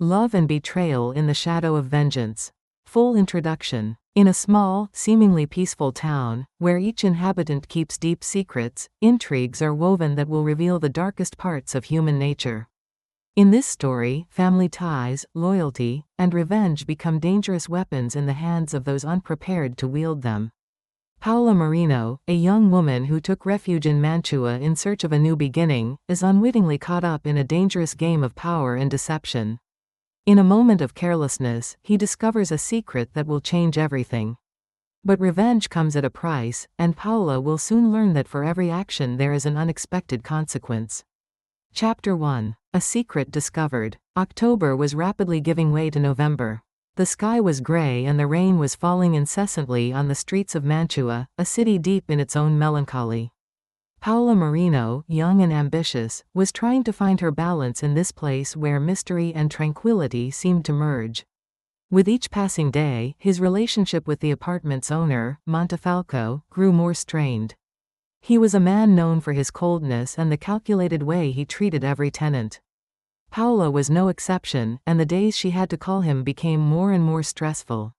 Love and Betrayal in the Shadow of Vengeance. Full introduction. In a small, seemingly peaceful town, where each inhabitant keeps deep secrets, intrigues are woven that will reveal the darkest parts of human nature. In this story, family ties, loyalty, and revenge become dangerous weapons in the hands of those unprepared to wield them. Paola Marino, a young woman who took refuge in Mantua in search of a new beginning, is unwittingly caught up in a dangerous game of power and deception. In a moment of carelessness, he discovers a secret that will change everything. But revenge comes at a price, and Paola will soon learn that for every action there is an unexpected consequence. Chapter 1. A Secret Discovered. October was rapidly giving way to November. The sky was gray and the rain was falling incessantly on the streets of Mantua, a city deep in its own melancholy. Paola Marino, young and ambitious, was trying to find her balance in this place where mystery and tranquility seemed to merge. With each passing day, his relationship with the apartment's owner, Montefalco, grew more strained. He was a man known for his coldness and the calculated way he treated every tenant. Paola was no exception, and the days she had to call him became more and more stressful.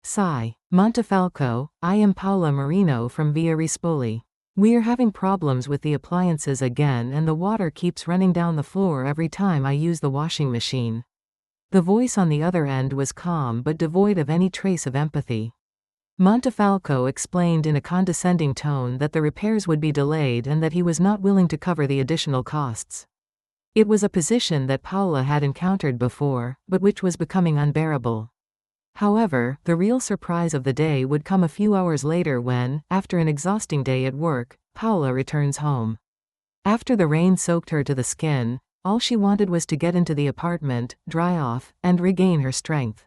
Sigh. Montefalco, I am Paola Marino from Via Rispoli. We are having problems with the appliances again and the water keeps running down the floor every time I use the washing machine. The voice on the other end was calm but devoid of any trace of empathy. Montefalco explained in a condescending tone that the repairs would be delayed and that he was not willing to cover the additional costs. It was a position that Paola had encountered before, but which was becoming unbearable. However, the real surprise of the day would come a few hours later when, after an exhausting day at work, Paola returns home. After the rain soaked her to the skin, all she wanted was to get into the apartment, dry off, and regain her strength.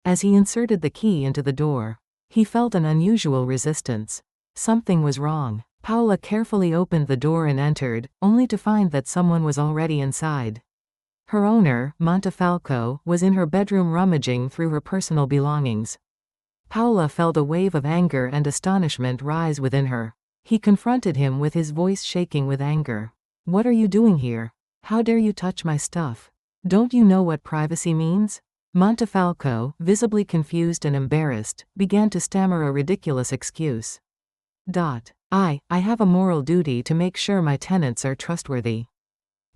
As he inserted the key into the door, he felt an unusual resistance. Something was wrong. Paola carefully opened the door and entered, only to find that someone was already inside. Her owner, Montefalco, was in her bedroom rummaging through her personal belongings. Paola felt a wave of anger and astonishment rise within her. He confronted him with his voice shaking with anger. What are you doing here? How dare you touch my stuff? Don't you know what privacy means? Montefalco, visibly confused and embarrassed, began to stammer a ridiculous excuse. I have a moral duty to make sure my tenants are trustworthy.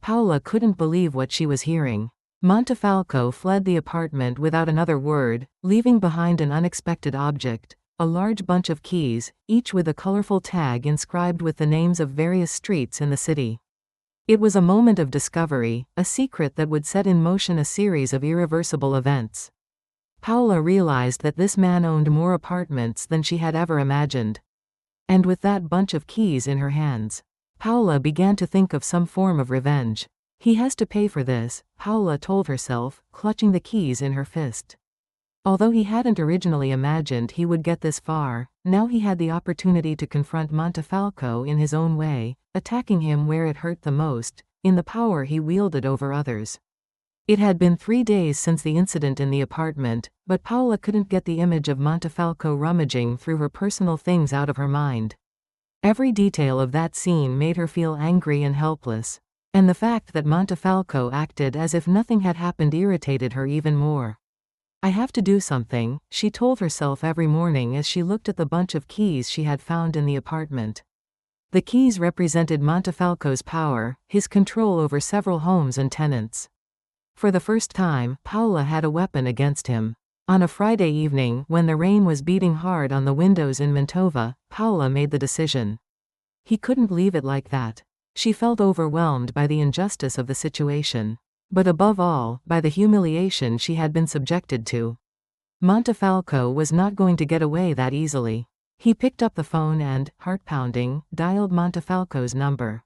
Paola couldn't believe what she was hearing. Montefalco fled the apartment without another word, leaving behind an unexpected object, a large bunch of keys, each with a colorful tag inscribed with the names of various streets in the city. It was a moment of discovery, a secret that would set in motion a series of irreversible events. Paola realized that this man owned more apartments than she had ever imagined. And with that bunch of keys in her hands, Paola began to think of some form of revenge. He has to pay for this, Paola told herself, clutching the keys in her fist. Although he hadn't originally imagined he would get this far, now he had the opportunity to confront Montefalco in his own way, attacking him where it hurt the most, in the power he wielded over others. It had been 3 days since the incident in the apartment, but Paola couldn't get the image of Montefalco rummaging through her personal things out of her mind. Every detail of that scene made her feel angry and helpless, and the fact that Montefalco acted as if nothing had happened irritated her even more. I have to do something, she told herself every morning as she looked at the bunch of keys she had found in the apartment. The keys represented Montefalco's power, his control over several homes and tenants. For the first time, Paola had a weapon against him. On a Friday evening, when the rain was beating hard on the windows in Mantova, Paola made the decision. He couldn't leave it like that. She felt overwhelmed by the injustice of the situation. But above all, by the humiliation she had been subjected to. Montefalco was not going to get away that easily. He picked up the phone and, heart-pounding, dialed Montefalco's number.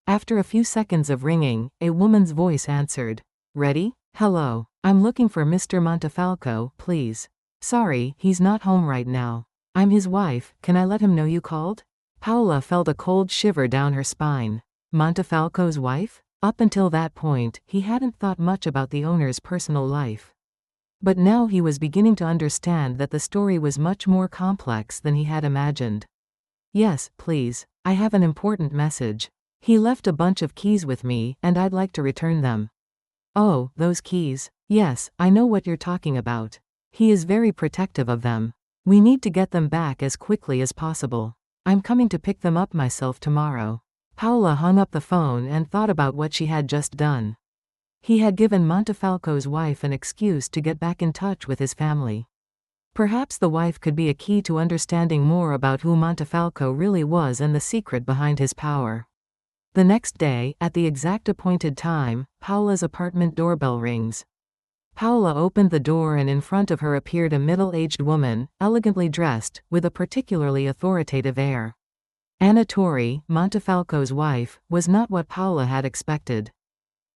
After a few seconds of ringing, a woman's voice answered. Ready? Hello. I'm looking for Mr. Montefalco, please. Sorry, he's not home right now. I'm his wife, can I let him know you called? Paola felt a cold shiver down her spine. Montefalco's wife? Up until that point, he hadn't thought much about the owner's personal life. But now he was beginning to understand that the story was much more complex than he had imagined. Yes, please. I have an important message. He left a bunch of keys with me, and I'd like to return them. Oh, those keys. Yes, I know what you're talking about. He is very protective of them. We need to get them back as quickly as possible. I'm coming to pick them up myself tomorrow. Paola hung up the phone and thought about what she had just done. He had given Montefalco's wife an excuse to get back in touch with his family. Perhaps the wife could be a key to understanding more about who Montefalco really was and the secret behind his power. The next day, at the exact appointed time, Paola's apartment doorbell rings. Paola opened the door and in front of her appeared a middle-aged woman, elegantly dressed, with a particularly authoritative air. Anna Torri, Montefalco's wife, was not what Paola had expected.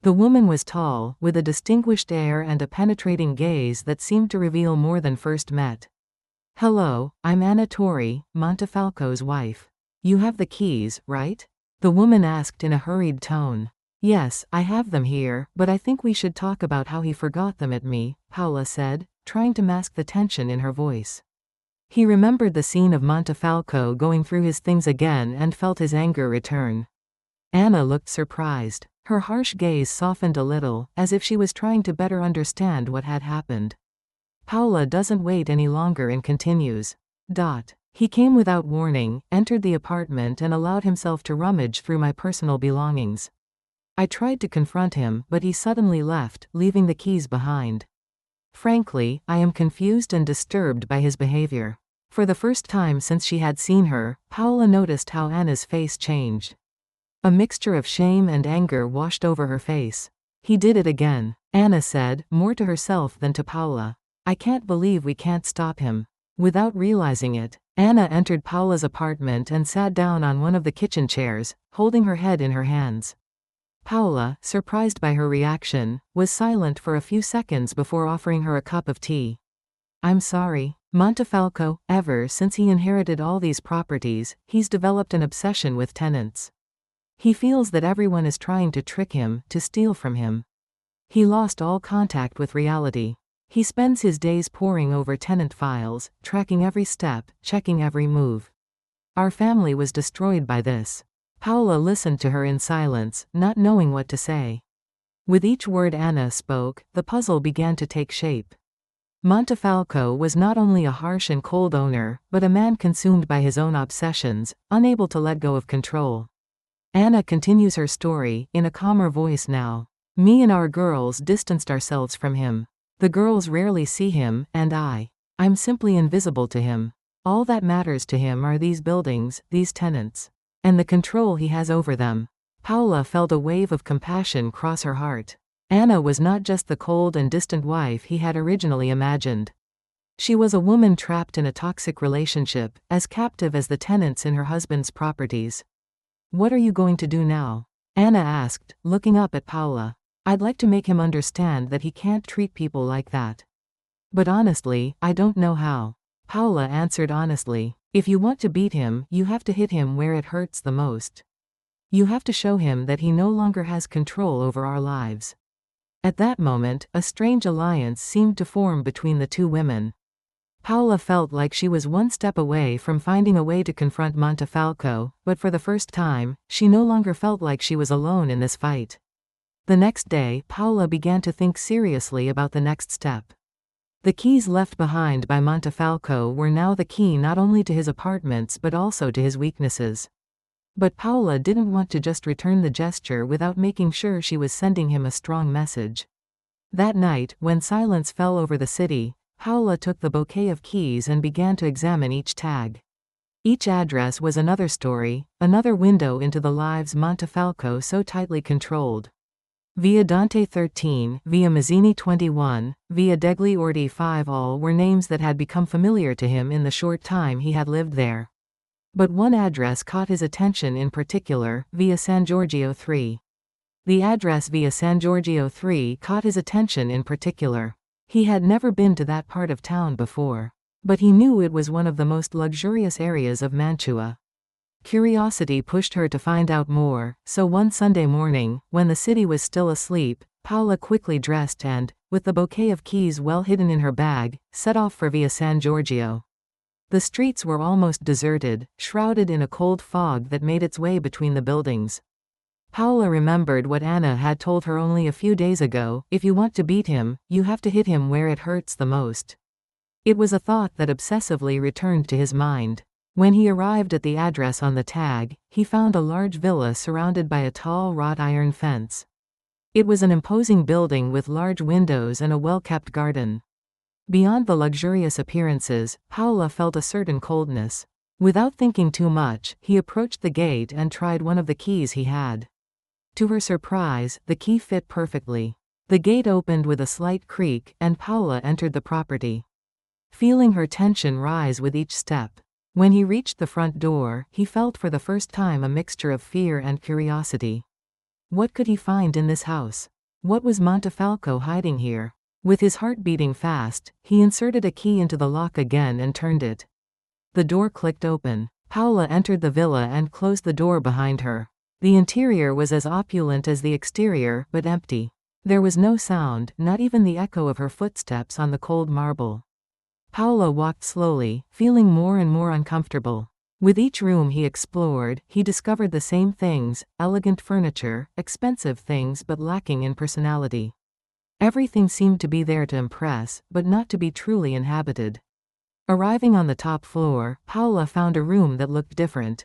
The woman was tall, with a distinguished air and a penetrating gaze that seemed to reveal more than first met. "Hello, I'm Anna Torri, Montefalco's wife. You have the keys, right?" the woman asked in a hurried tone. "Yes, I have them here, but I think we should talk about how he forgot them at me," Paola said, trying to mask the tension in her voice. He remembered the scene of Montefalco going through his things again and felt his anger return. Anna looked surprised. Her harsh gaze softened a little, as if she was trying to better understand what had happened. Paola doesn't wait any longer and continues. He came without warning, entered the apartment and allowed himself to rummage through my personal belongings. I tried to confront him, but he suddenly left, leaving the keys behind. Frankly, I am confused and disturbed by his behavior. For the first time since she had seen her, Paola noticed how Anna's face changed. A mixture of shame and anger washed over her face. "He did it again," Anna said, more to herself than to Paola. "I can't believe we can't stop him." Without realizing it, Anna entered Paola's apartment and sat down on one of the kitchen chairs, holding her head in her hands. Paola, surprised by her reaction, was silent for a few seconds before offering her a cup of tea. "I'm sorry, Montefalco. Ever since he inherited all these properties, he's developed an obsession with tenants. He feels that everyone is trying to trick him, to steal from him. He lost all contact with reality. He spends his days poring over tenant files, tracking every step, checking every move. Our family was destroyed by this." Paola listened to her in silence, not knowing what to say. With each word Anna spoke, the puzzle began to take shape. Montefalco was not only a harsh and cold owner, but a man consumed by his own obsessions, unable to let go of control. Anna continues her story, in a calmer voice now. "Me and our girls distanced ourselves from him. The girls rarely see him, and I'm simply invisible to him. All that matters to him are these buildings, these tenants. And the control he has over them." Paola felt a wave of compassion cross her heart. Anna was not just the cold and distant wife he had originally imagined. She was a woman trapped in a toxic relationship, as captive as the tenants in her husband's properties. "What are you going to do now?" Anna asked, looking up at Paola. "I'd like to make him understand that he can't treat people like that. But honestly, I don't know how." Paola answered honestly. "If you want to beat him, you have to hit him where it hurts the most. You have to show him that he no longer has control over our lives." At that moment, a strange alliance seemed to form between the two women. Paola felt like she was one step away from finding a way to confront Montefalco, but for the first time, she no longer felt like she was alone in this fight. The next day, Paola began to think seriously about the next step. The keys left behind by Montefalco were now the key not only to his apartments but also to his weaknesses. But Paola didn't want to just return the gesture without making sure she was sending him a strong message. That night, when silence fell over the city, Paola took the bouquet of keys and began to examine each tag. Each address was another story, another window into the lives Montefalco so tightly controlled. Via Dante 13, via Mazzini 21, via degli Orti 5, all were names that had become familiar to him in the short time he had lived there. But one address caught his attention in particular, via San Giorgio 3. The address via San Giorgio 3 caught his attention in particular. He had never been to that part of town before. But he knew it was one of the most luxurious areas of Mantua. Curiosity pushed her to find out more, so one Sunday morning, when the city was still asleep, Paola quickly dressed and, with the bouquet of keys well hidden in her bag, set off for via San Giorgio. The streets were almost deserted, shrouded in a cold fog that made its way between the buildings. Paola remembered what Anna had told her only a few days ago: if you want to beat him, you have to hit him where it hurts the most. It was a thought that obsessively returned to his mind. When he arrived at the address on the tag, he found a large villa surrounded by a tall wrought iron fence. It was an imposing building with large windows and a well-kept garden. Beyond the luxurious appearances, Paola felt a certain coldness. Without thinking too much, he approached the gate and tried one of the keys he had. To her surprise, the key fit perfectly. The gate opened with a slight creak, and Paola entered the property. Feeling her tension rise with each step. When he reached the front door, he felt for the first time a mixture of fear and curiosity. What could he find in this house? What was Montefalco hiding here? With his heart beating fast, he inserted a key into the lock again and turned it. The door clicked open. Paola entered the villa and closed the door behind her. The interior was as opulent as the exterior, but empty. There was no sound, not even the echo of her footsteps on the cold marble. Paola walked slowly, feeling more and more uncomfortable. With each room he explored, he discovered the same things: elegant furniture, expensive things but lacking in personality. Everything seemed to be there to impress, but not to be truly inhabited. Arriving on the top floor, Paola found a room that looked different.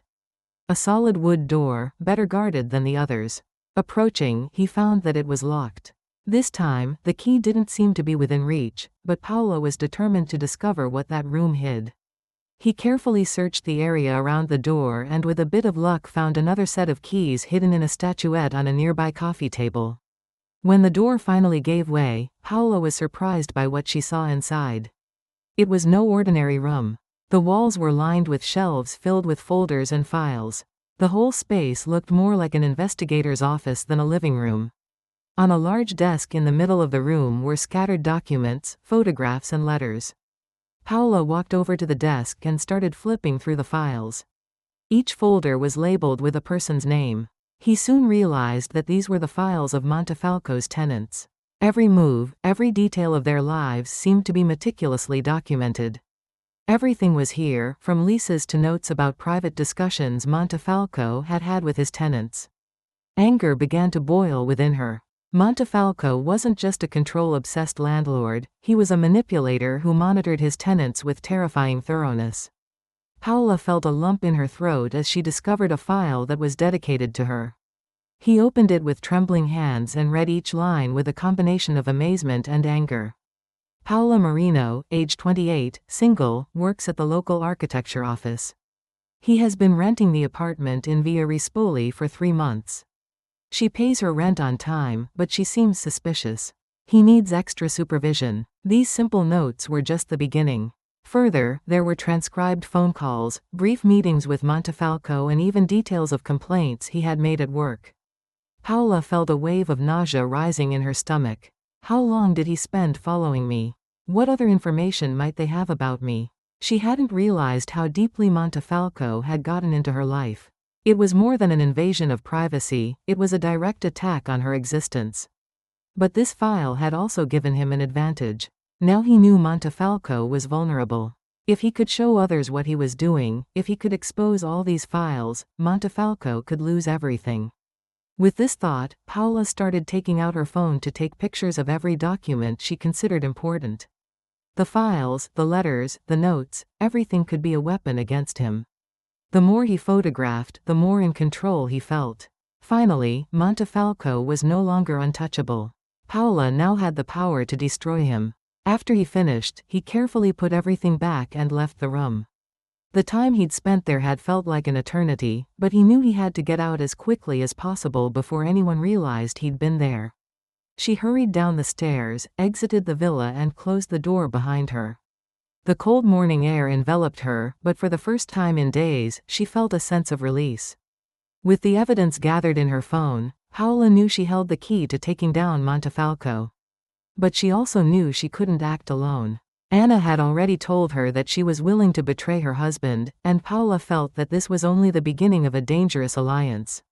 A solid wood door, better guarded than the others. Approaching, he found that it was locked. This time, the key didn't seem to be within reach, but Paola was determined to discover what that room hid. He carefully searched the area around the door and with a bit of luck found another set of keys hidden in a statuette on a nearby coffee table. When the door finally gave way, Paola was surprised by what she saw inside. It was no ordinary room. The walls were lined with shelves filled with folders and files. The whole space looked more like an investigator's office than a living room. On a large desk in the middle of the room were scattered documents, photographs and letters. Paola walked over to the desk and started flipping through the files. Each folder was labeled with a person's name. He soon realized that these were the files of Montefalco's tenants. Every move, every detail of their lives seemed to be meticulously documented. Everything was here, from leases to notes about private discussions Montefalco had had with his tenants. Anger began to boil within her. Montefalco wasn't just a control-obsessed landlord, he was a manipulator who monitored his tenants with terrifying thoroughness. Paola felt a lump in her throat as she discovered a file that was dedicated to her. He opened it with trembling hands and read each line with a combination of amazement and anger. Paola Marino, age 28, single, works at the local architecture office. He has been renting the apartment in Via Rispoli for 3 months. She pays her rent on time, but she seems suspicious. He needs extra supervision. These simple notes were just the beginning. Further, there were transcribed phone calls, brief meetings with Montefalco and even details of complaints he had made at work. Paola felt a wave of nausea rising in her stomach. How long did he spend following me? What other information might they have about me? She hadn't realized how deeply Montefalco had gotten into her life. It was more than an invasion of privacy, it was a direct attack on her existence. But this file had also given him an advantage. Now he knew Montefalco was vulnerable. If he could show others what he was doing, if he could expose all these files, Montefalco could lose everything. With this thought, Paola started taking out her phone to take pictures of every document she considered important. The files, the letters, the notes, everything could be a weapon against him. The more he photographed, the more in control he felt. Finally, Montefalco was no longer untouchable. Paola now had the power to destroy him. After he finished, he carefully put everything back and left the room. The time he'd spent there had felt like an eternity, but he knew he had to get out as quickly as possible before anyone realized he'd been there. She hurried down the stairs, exited the villa and closed the door behind her. The cold morning air enveloped her, but for the first time in days, she felt a sense of release. With the evidence gathered in her phone, Paola knew she held the key to taking down Montefalco. But she also knew she couldn't act alone. Anna had already told her that she was willing to betray her husband, and Paola felt that this was only the beginning of a dangerous alliance.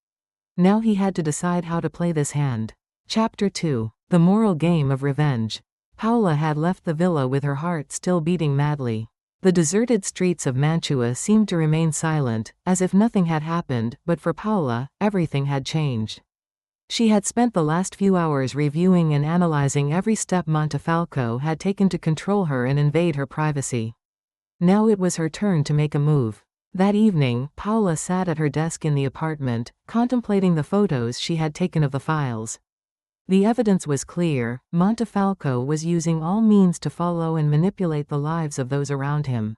Now he had to decide how to play this hand. Chapter 2. The Moral Game of Revenge. Paola had left the villa with her heart still beating madly. The deserted streets of Mantua seemed to remain silent, as if nothing had happened, but for Paola, everything had changed. She had spent the last few hours reviewing and analyzing every step Montefalco had taken to control her and invade her privacy. Now it was her turn to make a move. That evening, Paola sat at her desk in the apartment, contemplating the photos she had taken of the files. The evidence was clear: Montefalco was using all means to follow and manipulate the lives of those around him.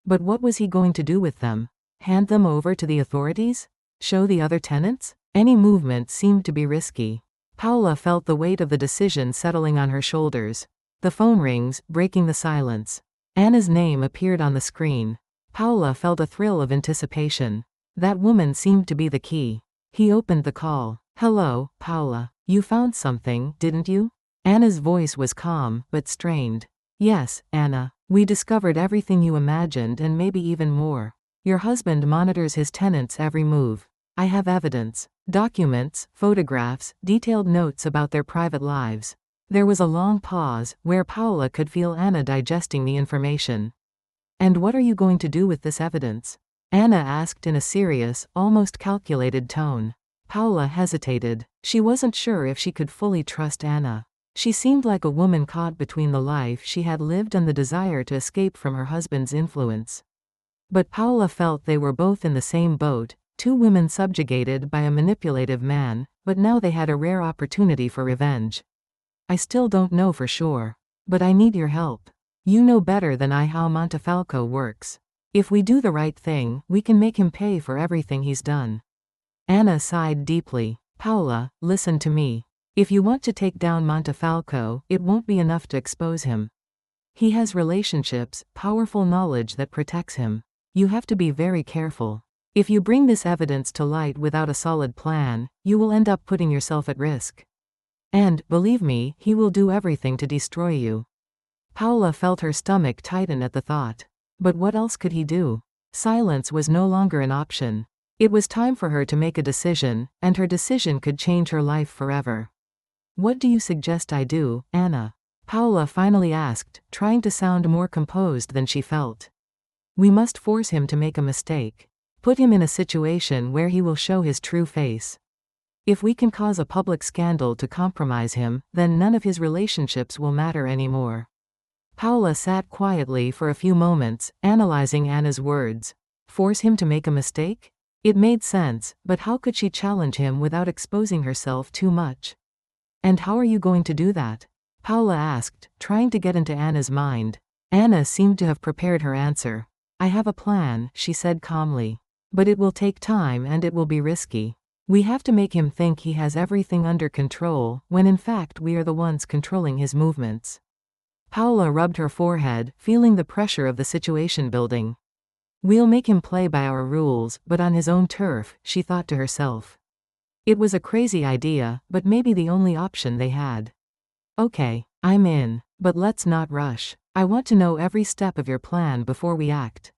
But what was he going to do with them? Hand them over to the authorities? Show the other tenants? Any movement seemed to be risky. Paola felt the weight of the decision settling on her shoulders. The phone rings, breaking the silence. Anna's name appeared on the screen. Paola felt a thrill of anticipation. That woman seemed to be the key. He opened the call. "Hello, Paola. You found something, didn't you?" Anna's voice was calm, but strained. "Yes, Anna. We discovered everything you imagined and maybe even more. Your husband monitors his tenants' every move. I have evidence. Documents, photographs, detailed notes about their private lives." There was a long pause, where Paola could feel Anna digesting the information. "And what are you going to do with this evidence?" Anna asked in a serious, almost calculated tone. Paola hesitated. She wasn't sure if she could fully trust Anna. She seemed like a woman caught between the life she had lived and the desire to escape from her husband's influence. But Paola felt they were both in the same boat, two women subjugated by a manipulative man, but now they had a rare opportunity for revenge. "I still don't know for sure. But I need your help. You know better than I how Montefalco works. If we do the right thing, we can make him pay for everything he's done." Anna sighed deeply. "Paola, listen to me. If you want to take down Montefalco, it won't be enough to expose him. He has relationships, powerful knowledge that protects him. You have to be very careful. If you bring this evidence to light without a solid plan, you will end up putting yourself at risk. And, believe me, he will do everything to destroy you." Paola felt her stomach tighten at the thought. But what else could he do? Silence was no longer an option. It was time for her to make a decision, and her decision could change her life forever. "What do you suggest I do, Anna?" Paola finally asked, trying to sound more composed than she felt. "We must force him to make a mistake. Put him in a situation where he will show his true face. If we can cause a public scandal to compromise him, then none of his relationships will matter anymore." Paola sat quietly for a few moments, analyzing Anna's words. Force him to make a mistake? It made sense, but how could she challenge him without exposing herself too much? "And how are you going to do that?" Paola asked, trying to get into Anna's mind. Anna seemed to have prepared her answer. "I have a plan," she said calmly. "But it will take time and it will be risky. We have to make him think he has everything under control, when in fact we are the ones controlling his movements." Paola rubbed her forehead, feeling the pressure of the situation building. "We'll make him play by our rules, but on his own turf," she thought to herself. It was a crazy idea, but maybe the only option they had. "Okay, I'm in, but let's not rush. I want to know every step of your plan before we act."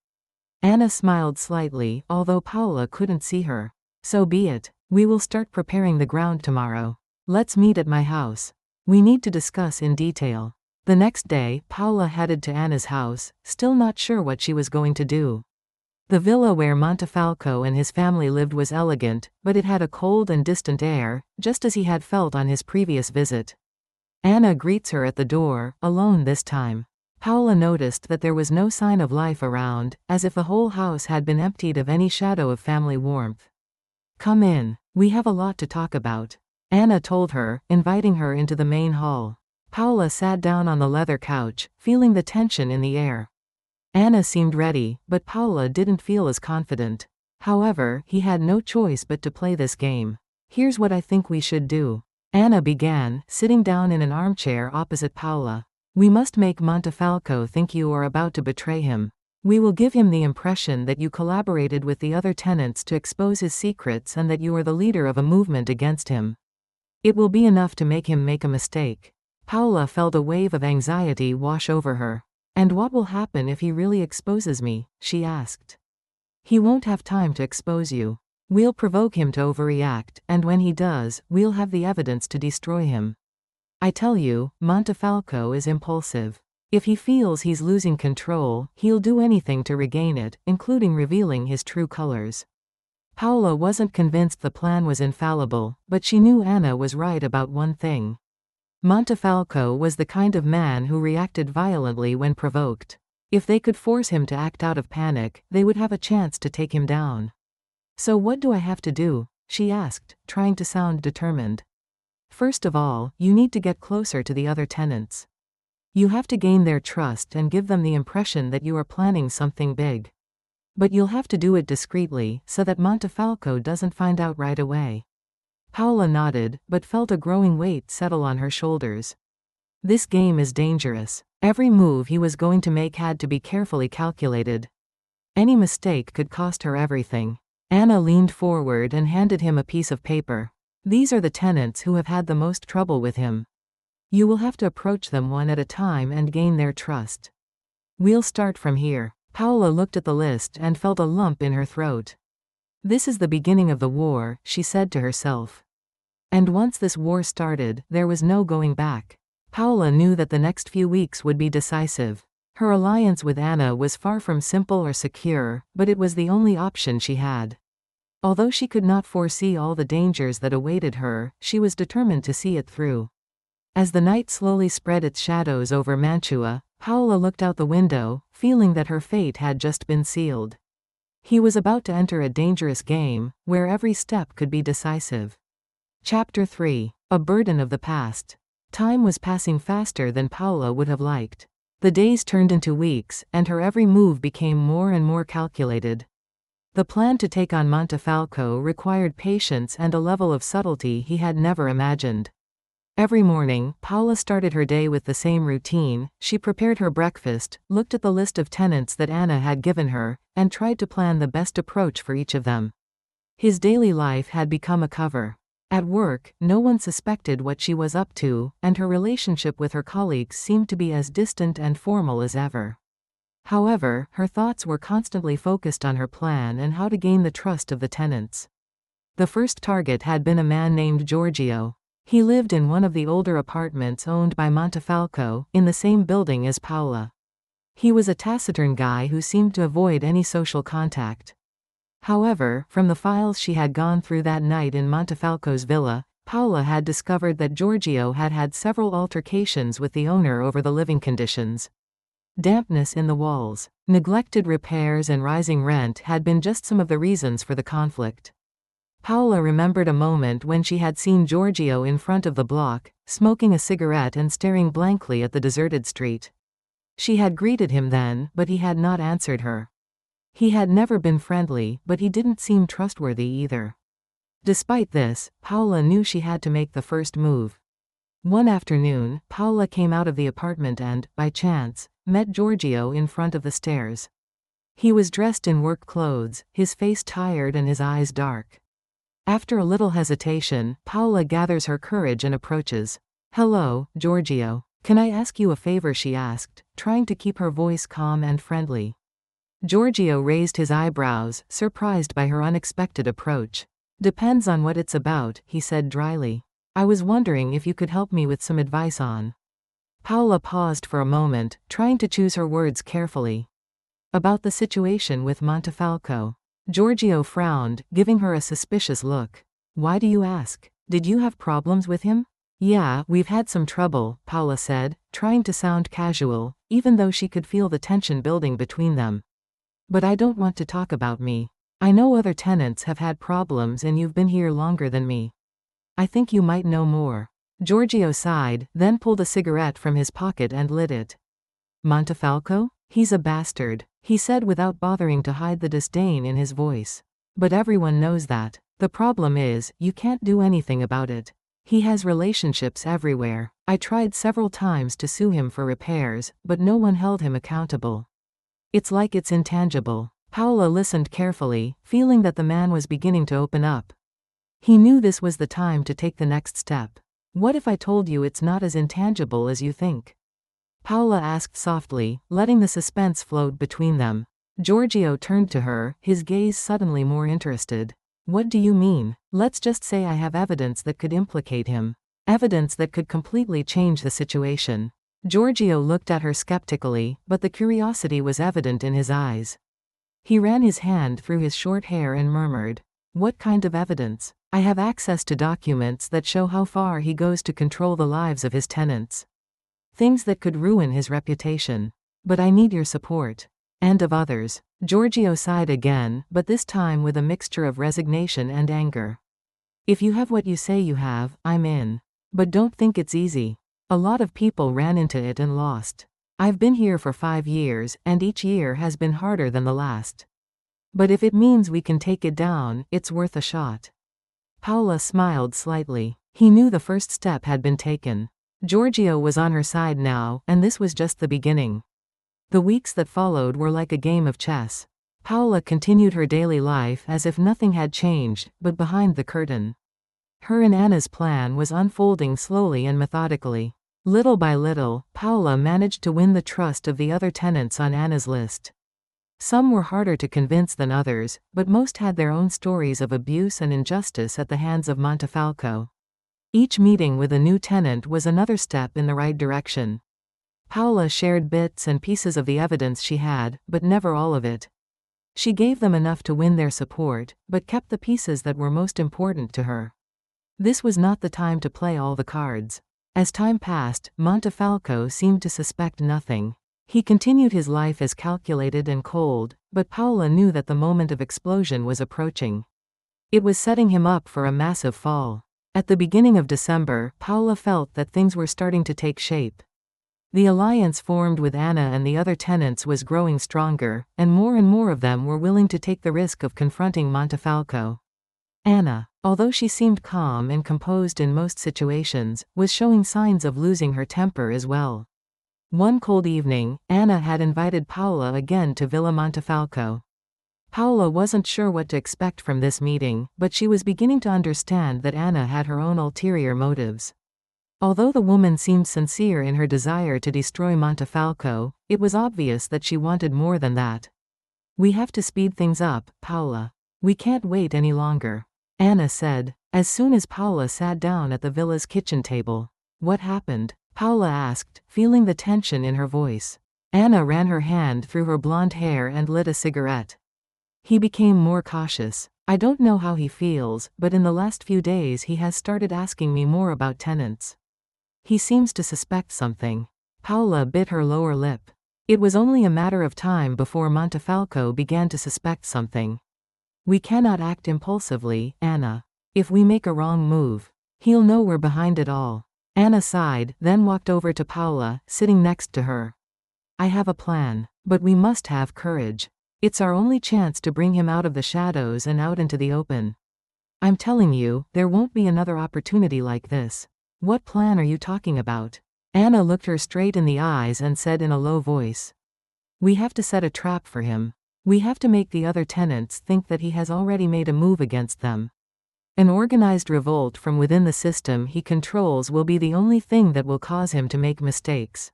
Anna smiled slightly, although Paola couldn't see her. "So be it. We will start preparing the ground tomorrow. Let's meet at my house. We need to discuss in detail." The next day, Paola headed to Anna's house, still not sure what she was going to do. The villa where Montefalco and his family lived was elegant, but it had a cold and distant air, just as he had felt on his previous visit. Anna greets her at the door, alone this time. Paola noticed that there was no sign of life around, as if the whole house had been emptied of any shadow of family warmth. "Come in. We have a lot to talk about," Anna told her, inviting her into the main hall. Paola sat down on the leather couch, feeling the tension in the air. Anna seemed ready, but Paola didn't feel as confident. However, he had no choice but to play this game. "Here's what I think we should do," Anna began, sitting down in an armchair opposite Paola. "We must make Montefalco think you are about to betray him. We will give him the impression that you collaborated with the other tenants to expose his secrets and that you are the leader of a movement against him. It will be enough to make him make a mistake." Paola felt a wave of anxiety wash over her. "And what will happen if he really exposes me?" she asked. "He won't have time to expose you. We'll provoke him to overreact, and when he does, we'll have the evidence to destroy him. I tell you, Montefalco is impulsive. If he feels he's losing control, he'll do anything to regain it, including revealing his true colors. Paola wasn't convinced the plan was infallible, but she knew Anna was right about one thing. Montefalco was the kind of man who reacted violently when provoked. If they could force him to act out of panic, they would have a chance to take him down. "So what do I have to do?" she asked, trying to sound determined. "First of all, you need to get closer to the other tenants. You have to gain their trust and give them the impression that you are planning something big. But you'll have to do it discreetly, so that Montefalco doesn't find out right away." Paola nodded, but felt a growing weight settle on her shoulders. This game is dangerous. Every move he was going to make had to be carefully calculated. Any mistake could cost her everything. Anna leaned forward and handed him a piece of paper. "These are the tenants who have had the most trouble with him. You will have to approach them one at a time and gain their trust. We'll start from here." Paola looked at the list and felt a lump in her throat. This is the beginning of the war, she said to herself. And once this war started, there was no going back. Paola knew that the next few weeks would be decisive. Her alliance with Anna was far from simple or secure, but it was the only option she had. Although she could not foresee all the dangers that awaited her, she was determined to see it through. As the night slowly spread its shadows over Mantua, Paola looked out the window, feeling that her fate had just been sealed. He was about to enter a dangerous game, where every step could be decisive. Chapter 3. A burden of the past. Time was passing faster than Paola would have liked. The days turned into weeks, and her every move became more and more calculated. The plan to take on Montefalco required patience and a level of subtlety he had never imagined. Every morning, Paola started her day with the same routine. She prepared her breakfast, looked at the list of tenants that Anna had given her, and tried to plan the best approach for each of them. His daily life had become a cover. At work, no one suspected what she was up to, and her relationship with her colleagues seemed to be as distant and formal as ever. However, her thoughts were constantly focused on her plan and how to gain the trust of the tenants. The first target had been a man named Giorgio. He lived in one of the older apartments owned by Montefalco, in the same building as Paola. He was a taciturn guy who seemed to avoid any social contact. However, from the files she had gone through that night in Montefalco's villa, Paola had discovered that Giorgio had had several altercations with the owner over the living conditions. Dampness in the walls, neglected repairs and rising rent had been just some of the reasons for the conflict. Paola remembered a moment when she had seen Giorgio in front of the block, smoking a cigarette and staring blankly at the deserted street. She had greeted him then, but he had not answered her. He had never been friendly, but he didn't seem trustworthy either. Despite this, Paola knew she had to make the first move. One afternoon, Paola came out of the apartment and, by chance, met Giorgio in front of the stairs. He was dressed in work clothes, his face tired and his eyes dark. After a little hesitation, Paola gathers her courage and approaches. "Hello, Giorgio. Can I ask you a favor?" she asked, trying to keep her voice calm and friendly. Giorgio raised his eyebrows, surprised by her unexpected approach. "Depends on what it's about," he said dryly. "I was wondering if you could help me with some advice on." Paola paused for a moment, trying to choose her words carefully. "About the situation with Montefalco." Giorgio frowned, giving her a suspicious look. "Why do you ask? Did you have problems with him?" "Yeah, we've had some trouble," Paola said, trying to sound casual, even though she could feel the tension building between them. "But I don't want to talk about me. I know other tenants have had problems and you've been here longer than me. I think you might know more." Giorgio sighed, then pulled a cigarette from his pocket and lit it. "Montefalco? He's a bastard," he said without bothering to hide the disdain in his voice. "But everyone knows that. The problem is, you can't do anything about it. He has relationships everywhere. I tried several times to sue him for repairs, but no one held him accountable. It's like it's intangible." Paola listened carefully, feeling that the man was beginning to open up. He knew this was the time to take the next step. "What if I told you it's not as intangible as you think?" Paola asked softly, letting the suspense float between them. Giorgio turned to her, his gaze suddenly more interested. "What do you mean?" "Let's just say I have evidence that could implicate him. Evidence that could completely change the situation." Giorgio looked at her skeptically, but the curiosity was evident in his eyes. He ran his hand through his short hair and murmured, "What kind of evidence? I have access to documents that show how far he goes to control the lives of his tenants. Things that could ruin his reputation. But I need your support. And of others." Giorgio sighed again, but this time with a mixture of resignation and anger. "If you have what you say you have, I'm in. But don't think it's easy. A lot of people ran into it and lost. I've been here for 5 years, and each year has been harder than the last. But if it means we can take it down, it's worth a shot." Paola smiled slightly. He knew the first step had been taken. Giorgio was on her side now, and this was just the beginning. The weeks that followed were like a game of chess. Paola continued her daily life as if nothing had changed, but behind the curtain. Her and Anna's plan was unfolding slowly and methodically. Little by little, Paola managed to win the trust of the other tenants on Anna's list. Some were harder to convince than others, but most had their own stories of abuse and injustice at the hands of Montefalco. Each meeting with a new tenant was another step in the right direction. Paola shared bits and pieces of the evidence she had, but never all of it. She gave them enough to win their support, but kept the pieces that were most important to her. This was not the time to play all the cards. As time passed, Montefalco seemed to suspect nothing. He continued his life as calculated and cold, but Paola knew that the moment of explosion was approaching. It was setting him up for a massive fall. At the beginning of December, Paola felt that things were starting to take shape. The alliance formed with Anna and the other tenants was growing stronger, and more of them were willing to take the risk of confronting Montefalco. Anna, although she seemed calm and composed in most situations, was showing signs of losing her temper as well. One cold evening, Anna had invited Paola again to Villa Montefalco. Paola wasn't sure what to expect from this meeting, but she was beginning to understand that Anna had her own ulterior motives. Although the woman seemed sincere in her desire to destroy Montefalco, it was obvious that she wanted more than that. "We have to speed things up, Paola. We can't wait any longer," Anna said, as soon as Paola sat down at the villa's kitchen table. "What happened?" Paola asked, feeling the tension in her voice. Anna ran her hand through her blonde hair and lit a cigarette. He became more cautious. "I don't know how he feels, but in the last few days he has started asking me more about tenants. He seems to suspect something." Paola bit her lower lip. It was only a matter of time before Montefalco began to suspect something. "We cannot act impulsively, Anna. If we make a wrong move, he'll know we're behind it all." Anna sighed, then walked over to Paola, sitting next to her. "I have a plan, but we must have courage. It's our only chance to bring him out of the shadows and out into the open. I'm telling you, there won't be another opportunity like this." "What plan are you talking about?" Anna looked her straight in the eyes and said in a low voice. "We have to set a trap for him. We have to make the other tenants think that he has already made a move against them. An organized revolt from within the system he controls will be the only thing that will cause him to make mistakes.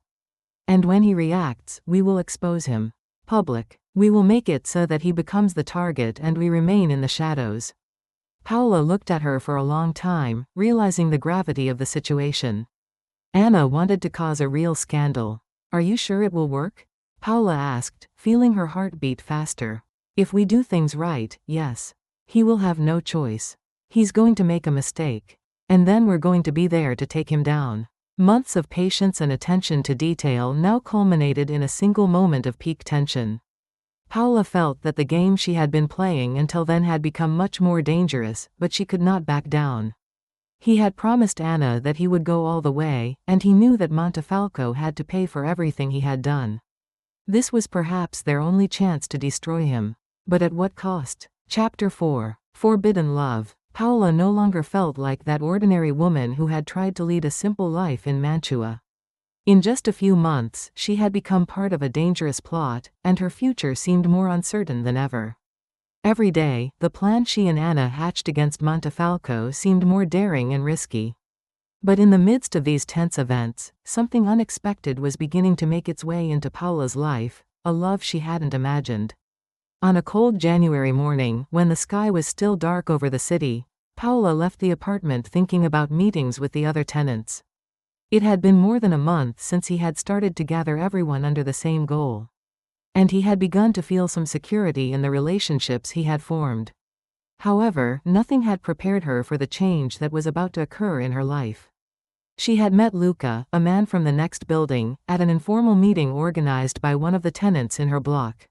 And when he reacts, we will expose him. Public. We will make it so that he becomes the target and we remain in the shadows." Paola looked at her for a long time, realizing the gravity of the situation. Anna wanted to cause a real scandal. "Are you sure it will work?" Paola asked, feeling her heart beat faster. "If we do things right, yes. He will have no choice. He's going to make a mistake. And then we're going to be there to take him down." Months of patience and attention to detail now culminated in a single moment of peak tension. Paola felt that the game she had been playing until then had become much more dangerous, but she could not back down. He had promised Anna that he would go all the way, and he knew that Montefalco had to pay for everything he had done. This was perhaps their only chance to destroy him. But at what cost? Chapter 4. Forbidden Love. Paola no longer felt like that ordinary woman who had tried to lead a simple life in Mantua. In just a few months, she had become part of a dangerous plot, and her future seemed more uncertain than ever. Every day, the plan she and Anna hatched against Montefalco seemed more daring and risky. But in the midst of these tense events, something unexpected was beginning to make its way into Paola's life, a love she hadn't imagined. On a cold January morning, when the sky was still dark over the city, Paola left the apartment thinking about meetings with the other tenants. It had been more than a month since he had started to gather everyone under the same goal. And he had begun to feel some security in the relationships he had formed. However, nothing had prepared her for the change that was about to occur in her life. She had met Luca, a man from the next building, at an informal meeting organized by one of the tenants in her block.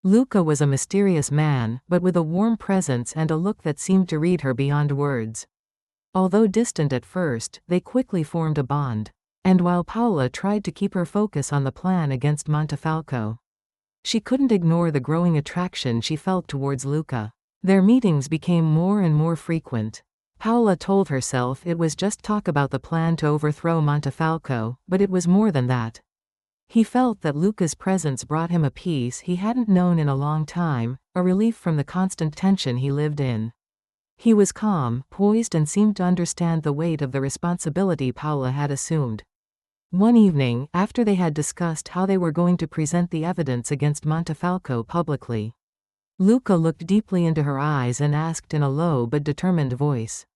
Luca was a mysterious man, but with a warm presence and a look that seemed to read her beyond words. Although distant at first, they quickly formed a bond. And while Paola tried to keep her focus on the plan against Montefalco, she couldn't ignore the growing attraction she felt towards Luca. Their meetings became more and more frequent. Paola told herself it was just talk about the plan to overthrow Montefalco, but it was more than that. He felt that Luca's presence brought him a peace he hadn't known in a long time, a relief from the constant tension he lived in. He was calm, poised, and seemed to understand the weight of the responsibility Paola had assumed. One evening, after they had discussed how they were going to present the evidence against Montefalco publicly, Luca looked deeply into her eyes and asked in a low but determined voice,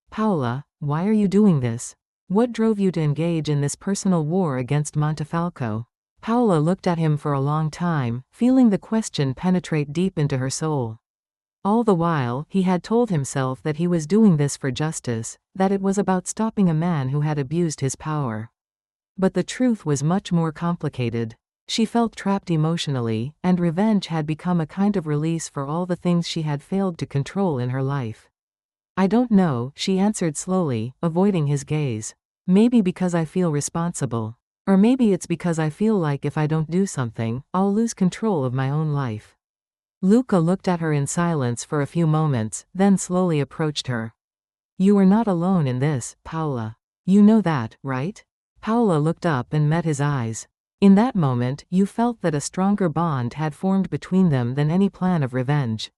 "Paola, why are you doing this? What drove you to engage in this personal war against Montefalco?" Paola looked at him for a long time, feeling the question penetrate deep into her soul. All the while, he had told himself that he was doing this for justice, that it was about stopping a man who had abused his power. But the truth was much more complicated. She felt trapped emotionally, and revenge had become a kind of release for all the things she had failed to control in her life. "I don't know," she answered slowly, avoiding his gaze. "Maybe because I feel responsible. Or maybe it's because I feel like if I don't do something, I'll lose control of my own life." Luca looked at her in silence for a few moments, then slowly approached her. "You are not alone in this, Paola. You know that, right?" Paola looked up and met his eyes. In that moment, you felt that a stronger bond had formed between them than any plan of revenge.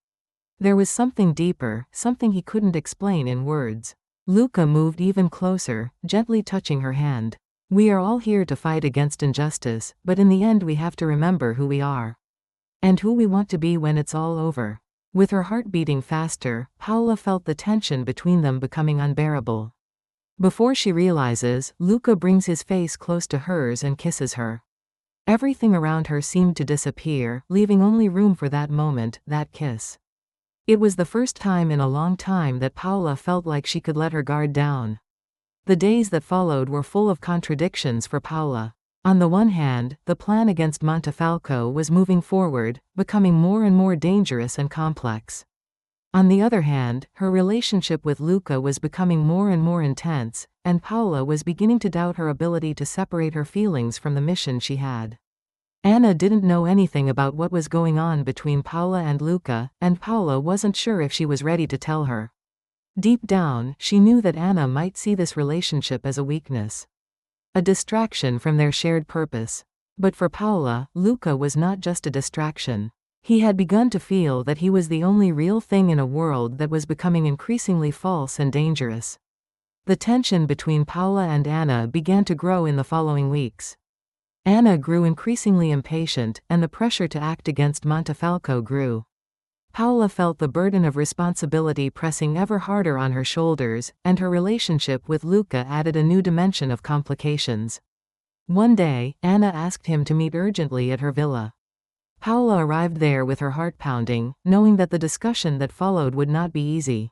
There was something deeper, something he couldn't explain in words. Luca moved even closer, gently touching her hand. "We are all here to fight against injustice, but in the end we have to remember who we are. And who we want to be when it's all over." With her heart beating faster, Paola felt the tension between them becoming unbearable. Before she realizes, Luca brings his face close to hers and kisses her. Everything around her seemed to disappear, leaving only room for that moment, that kiss. It was the first time in a long time that Paola felt like she could let her guard down. The days that followed were full of contradictions for Paola. On the one hand, the plan against Montefalco was moving forward, becoming more and more dangerous and complex. On the other hand, her relationship with Luca was becoming more and more intense, and Paola was beginning to doubt her ability to separate her feelings from the mission she had. Anna didn't know anything about what was going on between Paola and Luca, and Paola wasn't sure if she was ready to tell her. Deep down, she knew that Anna might see this relationship as a weakness. A distraction from their shared purpose. But for Paola, Luca was not just a distraction. He had begun to feel that he was the only real thing in a world that was becoming increasingly false and dangerous. The tension between Paola and Anna began to grow in the following weeks. Anna grew increasingly impatient, and the pressure to act against Montefalco grew. Paola felt the burden of responsibility pressing ever harder on her shoulders, and her relationship with Luca added a new dimension of complications. One day, Anna asked him to meet urgently at her villa. Paola arrived there with her heart pounding, knowing that the discussion that followed would not be easy.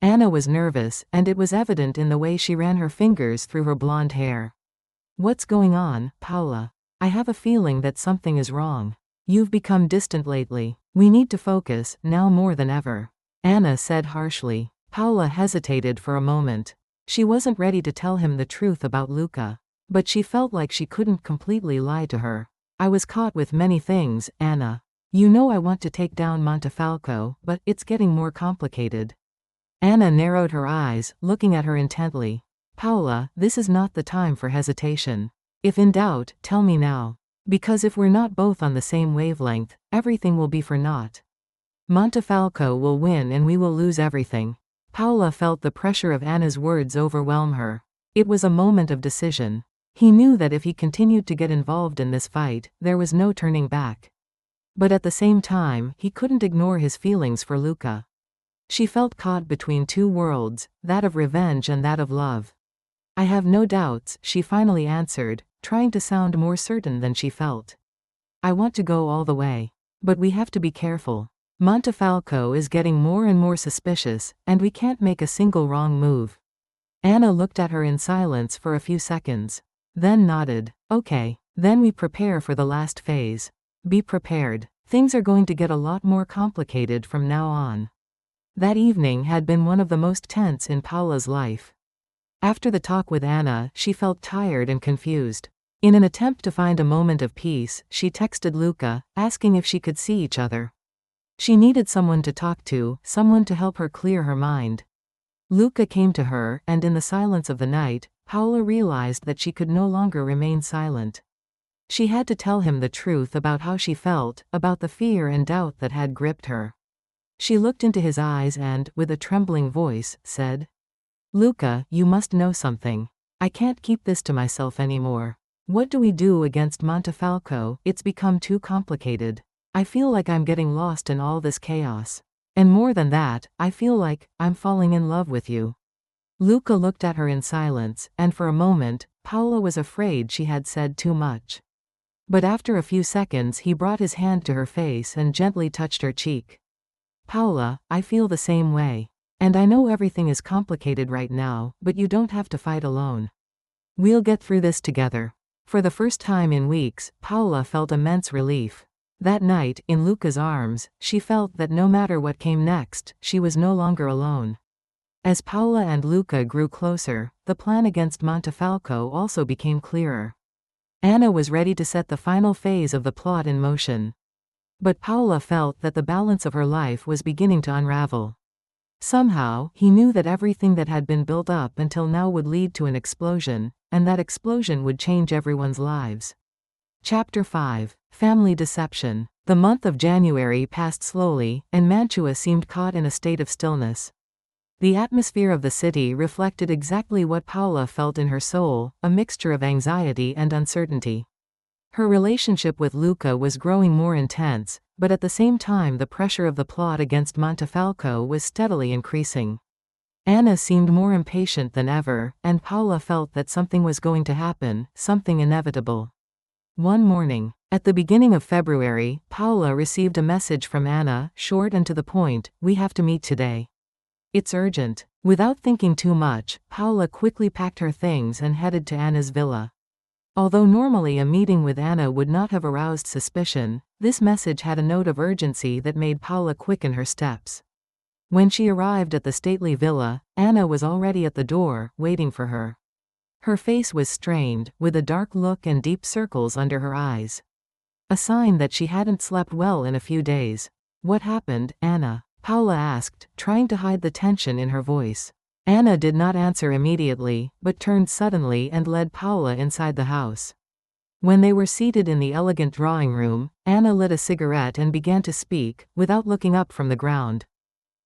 Anna was nervous, and it was evident in the way she ran her fingers through her blonde hair. "What's going on, Paola? I have a feeling that something is wrong. You've become distant lately. We need to focus, now more than ever," Anna said harshly. Paola hesitated for a moment. She wasn't ready to tell him the truth about Luca. But she felt like she couldn't completely lie to her. "I was caught with many things, Anna. You know I want to take down Montefalco, but it's getting more complicated." Anna narrowed her eyes, looking at her intently. "Paola, this is not the time for hesitation. If in doubt, tell me now. Because if we're not both on the same wavelength, everything will be for naught. Montefalco will win and we will lose everything." Paola felt the pressure of Anna's words overwhelm her. It was a moment of decision. He knew that if he continued to get involved in this fight, there was no turning back. But at the same time, he couldn't ignore his feelings for Luca. She felt caught between two worlds, that of revenge and that of love. I have no doubts, she finally answered, trying to sound more certain than she felt. I want to go all the way. But we have to be careful. Montefalco is getting more and more suspicious, and we can't make a single wrong move. Anna looked at her in silence for a few seconds. Then nodded. Okay. Then we prepare for the last phase. Be prepared. Things are going to get a lot more complicated from now on. That evening had been one of the most tense in Paola's life. After the talk with Anna, she felt tired and confused. In an attempt to find a moment of peace, she texted Luca, asking if she could see each other. She needed someone to talk to, someone to help her clear her mind. Luca came to her, and in the silence of the night, Paola realized that she could no longer remain silent. She had to tell him the truth about how she felt, about the fear and doubt that had gripped her. She looked into his eyes and, with a trembling voice, said, "Luca, you must know something. I can't keep this to myself anymore. What do we do against Montefalco? It's become too complicated. I feel like I'm getting lost in all this chaos. And more than that, I feel like I'm falling in love with you." Luca looked at her in silence, and for a moment, Paola was afraid she had said too much. But after a few seconds he brought his hand to her face and gently touched her cheek. "Paola, I feel the same way. And I know everything is complicated right now, but you don't have to fight alone. We'll get through this together." For the first time in weeks, Paola felt immense relief. That night, in Luca's arms, she felt that no matter what came next, she was no longer alone. As Paola and Luca grew closer, the plan against Montefalco also became clearer. Anna was ready to set the final phase of the plot in motion. But Paola felt that the balance of her life was beginning to unravel. Somehow, he knew that everything that had been built up until now would lead to an explosion, and that explosion would change everyone's lives. Chapter 5. Family Deception. The month of January passed slowly, and Mantua seemed caught in a state of stillness. The atmosphere of the city reflected exactly what Paola felt in her soul, a mixture of anxiety and uncertainty. Her relationship with Luca was growing more intense, but at the same time the pressure of the plot against Montefalco was steadily increasing. Anna seemed more impatient than ever, and Paola felt that something was going to happen, something inevitable. One morning, at the beginning of February, Paola received a message from Anna, short and to the point, "We have to meet today. It's urgent." Without thinking too much, Paola quickly packed her things and headed to Anna's villa. Although normally a meeting with Anna would not have aroused suspicion, this message had a note of urgency that made Paola quicken her steps. When she arrived at the stately villa, Anna was already at the door, waiting for her. Her face was strained, with a dark look and deep circles under her eyes. A sign that she hadn't slept well in a few days. "What happened, Anna?" Paola asked, trying to hide the tension in her voice. Anna did not answer immediately, but turned suddenly and led Paola inside the house. When they were seated in the elegant drawing room, Anna lit a cigarette and began to speak, without looking up from the ground.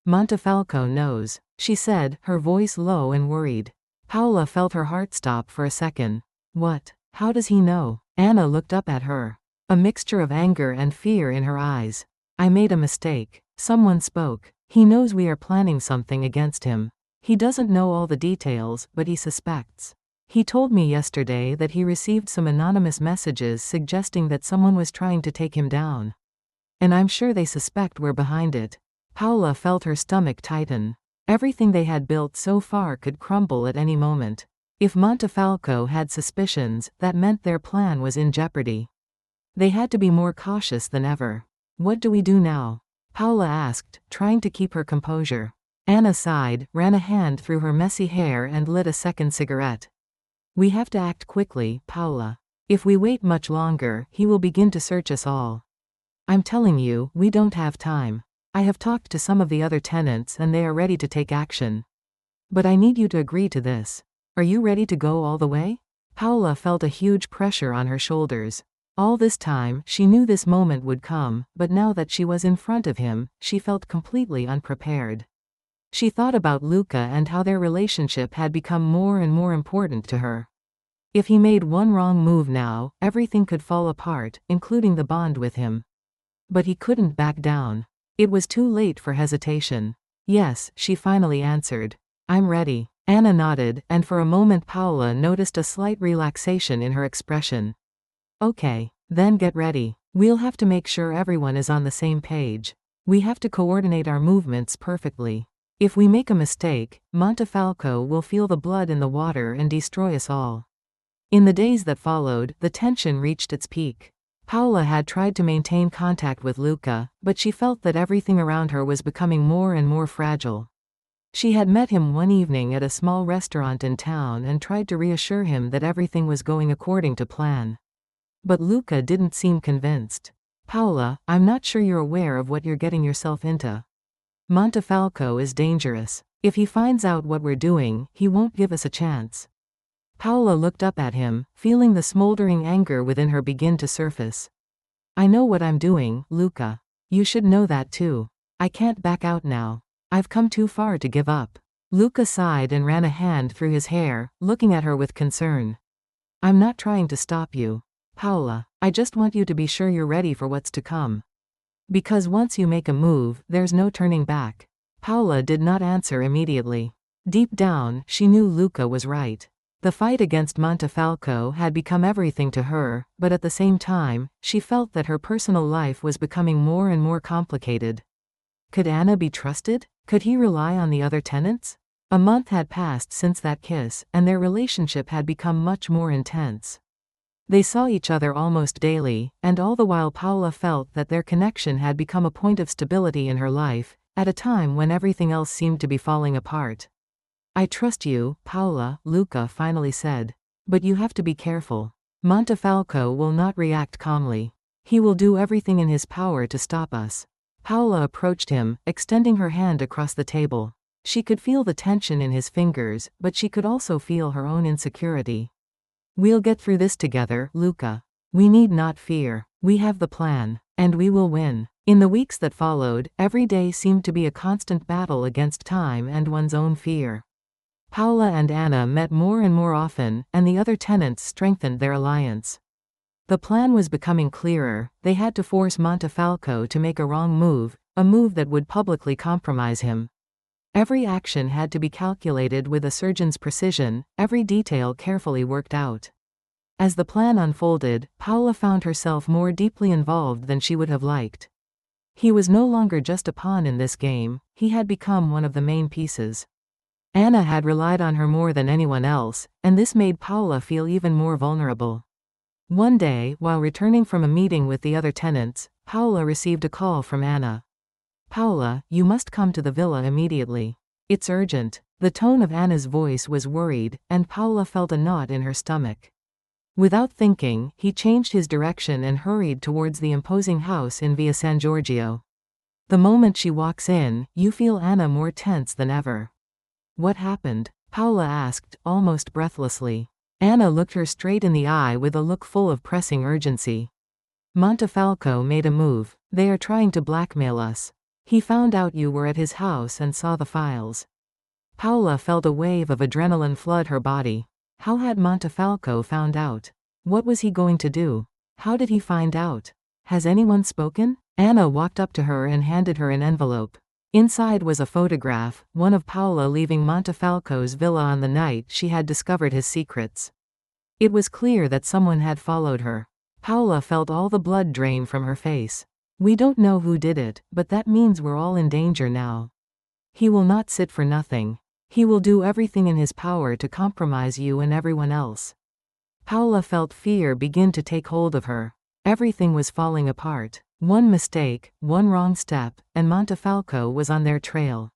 "Montefalco knows," she said, her voice low and worried. Paola felt her heart stop for a second. "What? How does he know?" Anna looked up at her. A mixture of anger and fear in her eyes. "I made a mistake." Someone spoke. "He knows we are planning something against him. He doesn't know all the details, but he suspects. He told me yesterday that he received some anonymous messages suggesting that someone was trying to take him down. And I'm sure they suspect we're behind it." Paola felt her stomach tighten. Everything they had built so far could crumble at any moment. If Montefalco had suspicions, that meant their plan was in jeopardy. They had to be more cautious than ever. "What do we do now?" Paola asked, trying to keep her composure. Anna sighed, ran a hand through her messy hair and lit a second cigarette. "We have to act quickly, Paola. If we wait much longer, he will begin to search us all. I'm telling you, we don't have time. I have talked to some of the other tenants and they are ready to take action. But I need you to agree to this. Are you ready to go all the way?" Paola felt a huge pressure on her shoulders. All this time, she knew this moment would come, but now that she was in front of him, she felt completely unprepared. She thought about Luca and how their relationship had become more and more important to her. If he made one wrong move now, everything could fall apart, including the bond with him. But he couldn't back down. It was too late for hesitation. "Yes," she finally answered. "I'm ready." Anna nodded, and for a moment Paola noticed a slight relaxation in her expression. Okay, then get ready. We'll have to make sure everyone is on the same page. We have to coordinate our movements perfectly. If we make a mistake, Montefalco will feel the blood in the water and destroy us all. In the days that followed, the tension reached its peak. Paola had tried to maintain contact with Luca, but she felt that everything around her was becoming more and more fragile. She had met him one evening at a small restaurant in town and tried to reassure him that everything was going according to plan. But Luca didn't seem convinced. Paola, I'm not sure you're aware of what you're getting yourself into. Montefalco is dangerous. If he finds out what we're doing, he won't give us a chance. Paola looked up at him, feeling the smoldering anger within her begin to surface. I know what I'm doing, Luca. You should know that too. I can't back out now. I've come too far to give up. Luca sighed and ran a hand through his hair, looking at her with concern. I'm not trying to stop you. Paola, I just want you to be sure you're ready for what's to come. Because once you make a move, there's no turning back. Paola did not answer immediately. Deep down, she knew Luca was right. The fight against Montefalco had become everything to her, but at the same time, she felt that her personal life was becoming more and more complicated. Could Anna be trusted? Could he rely on the other tenants? A month had passed since that kiss, and their relationship had become much more intense. They saw each other almost daily, and all the while Paola felt that their connection had become a point of stability in her life, at a time when everything else seemed to be falling apart. I trust you, Paola, Luca finally said. But you have to be careful. Montefalco will not react calmly. He will do everything in his power to stop us. Paola approached him, extending her hand across the table. She could feel the tension in his fingers, but she could also feel her own insecurity. We'll get through this together, Luca. We need not fear. We have the plan. And we will win. In the weeks that followed, every day seemed to be a constant battle against time and one's own fear. Paola and Anna met more and more often, and the other tenants strengthened their alliance. The plan was becoming clearer. They had to force Montefalco to make a wrong move, a move that would publicly compromise him. Every action had to be calculated with a surgeon's precision, every detail carefully worked out. As the plan unfolded, Paola found herself more deeply involved than she would have liked. He was no longer just a pawn in this game, he had become one of the main pieces. Anna had relied on her more than anyone else, and this made Paola feel even more vulnerable. One day, while returning from a meeting with the other tenants, Paola received a call from Anna. Paola, you must come to the villa immediately. It's urgent. The tone of Anna's voice was worried, and Paola felt a knot in her stomach. Without thinking, he changed his direction and hurried towards the imposing house in Via San Giorgio. The moment she walks in, you feel Anna more tense than ever. What happened? Paola asked, almost breathlessly. Anna looked her straight in the eye with a look full of pressing urgency. Montefalco made a move. They are trying to blackmail us. He found out you were at his house and saw the files. Paola felt a wave of adrenaline flood her body. How had Montefalco found out? What was he going to do? How did he find out? Has anyone spoken? Anna walked up to her and handed her an envelope. Inside was a photograph, one of Paola leaving Montefalco's villa on the night she had discovered his secrets. It was clear that someone had followed her. Paola felt all the blood drain from her face. We don't know who did it, but that means we're all in danger now. He will not sit for nothing. He will do everything in his power to compromise you and everyone else. Paola felt fear begin to take hold of her. Everything was falling apart. One mistake, one wrong step, and Montefalco was on their trail.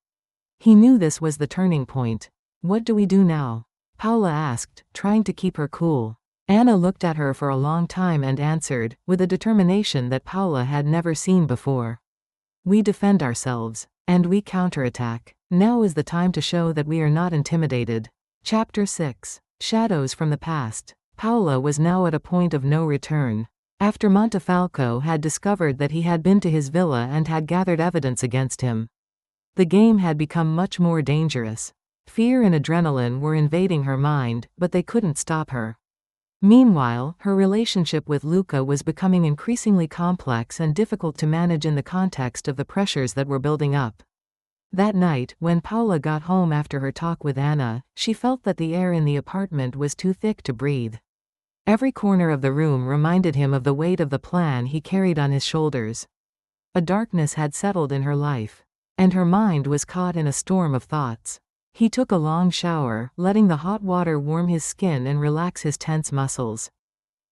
He knew this was the turning point. What do we do now? Paola asked, trying to keep her cool. Anna looked at her for a long time and answered, with a determination that Paola had never seen before. We defend ourselves. And we counterattack. Now is the time to show that we are not intimidated. Chapter 6. Shadows from the Past. Paola was now at a point of no return. After Montefalco had discovered that he had been to his villa and had gathered evidence against him, the game had become much more dangerous. Fear and adrenaline were invading her mind, but they couldn't stop her. Meanwhile, her relationship with Luca was becoming increasingly complex and difficult to manage in the context of the pressures that were building up. That night, when Paola got home after her talk with Anna, she felt that the air in the apartment was too thick to breathe. Every corner of the room reminded him of the weight of the plan he carried on his shoulders. A darkness had settled in her life, and her mind was caught in a storm of thoughts. He took a long shower, letting the hot water warm his skin and relax his tense muscles.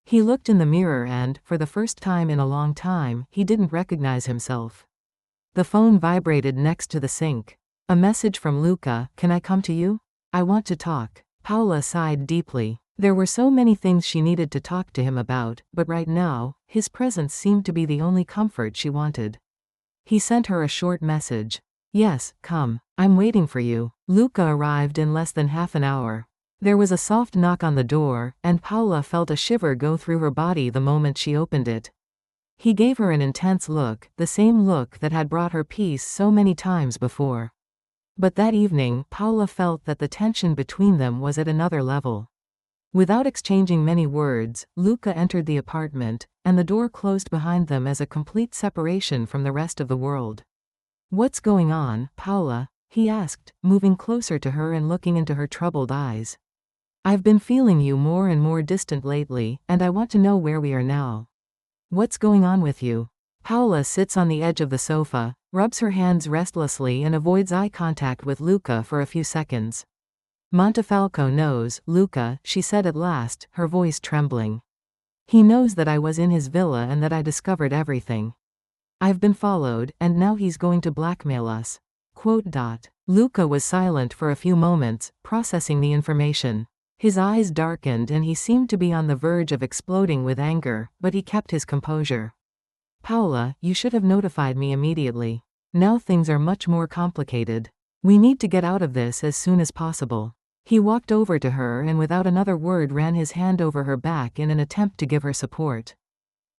He looked in the mirror and, for the first time in a long time, he didn't recognize himself. The phone vibrated next to the sink. A message from Luca. "Can I come to you? I want to talk." Paola sighed deeply. There were so many things she needed to talk to him about, but right now, his presence seemed to be the only comfort she wanted. He sent her a short message. "Yes, come. I'm waiting for you." Luca arrived in less than half an hour. There was a soft knock on the door, and Paola felt a shiver go through her body the moment she opened it. He gave her an intense look, the same look that had brought her peace so many times before. But that evening, Paola felt that the tension between them was at another level. Without exchanging many words, Luca entered the apartment, and the door closed behind them as a complete separation from the rest of the world. "What's going on, Paola?" he asked, moving closer to her and looking into her troubled eyes. "I've been feeling you more and more distant lately, and I want to know where we are now. What's going on with you?" Paola sits on the edge of the sofa, rubs her hands restlessly and avoids eye contact with Luca for a few seconds. "Montefalco knows, Luca," she said at last, her voice trembling. "He knows that I was in his villa and that I discovered everything. I've been followed, and now he's going to blackmail us." Luca was silent for a few moments, processing the information. His eyes darkened and he seemed to be on the verge of exploding with anger, but he kept his composure. "Paola, you should have notified me immediately. Now things are much more complicated. We need to get out of this as soon as possible." He walked over to her and without another word ran his hand over her back in an attempt to give her support.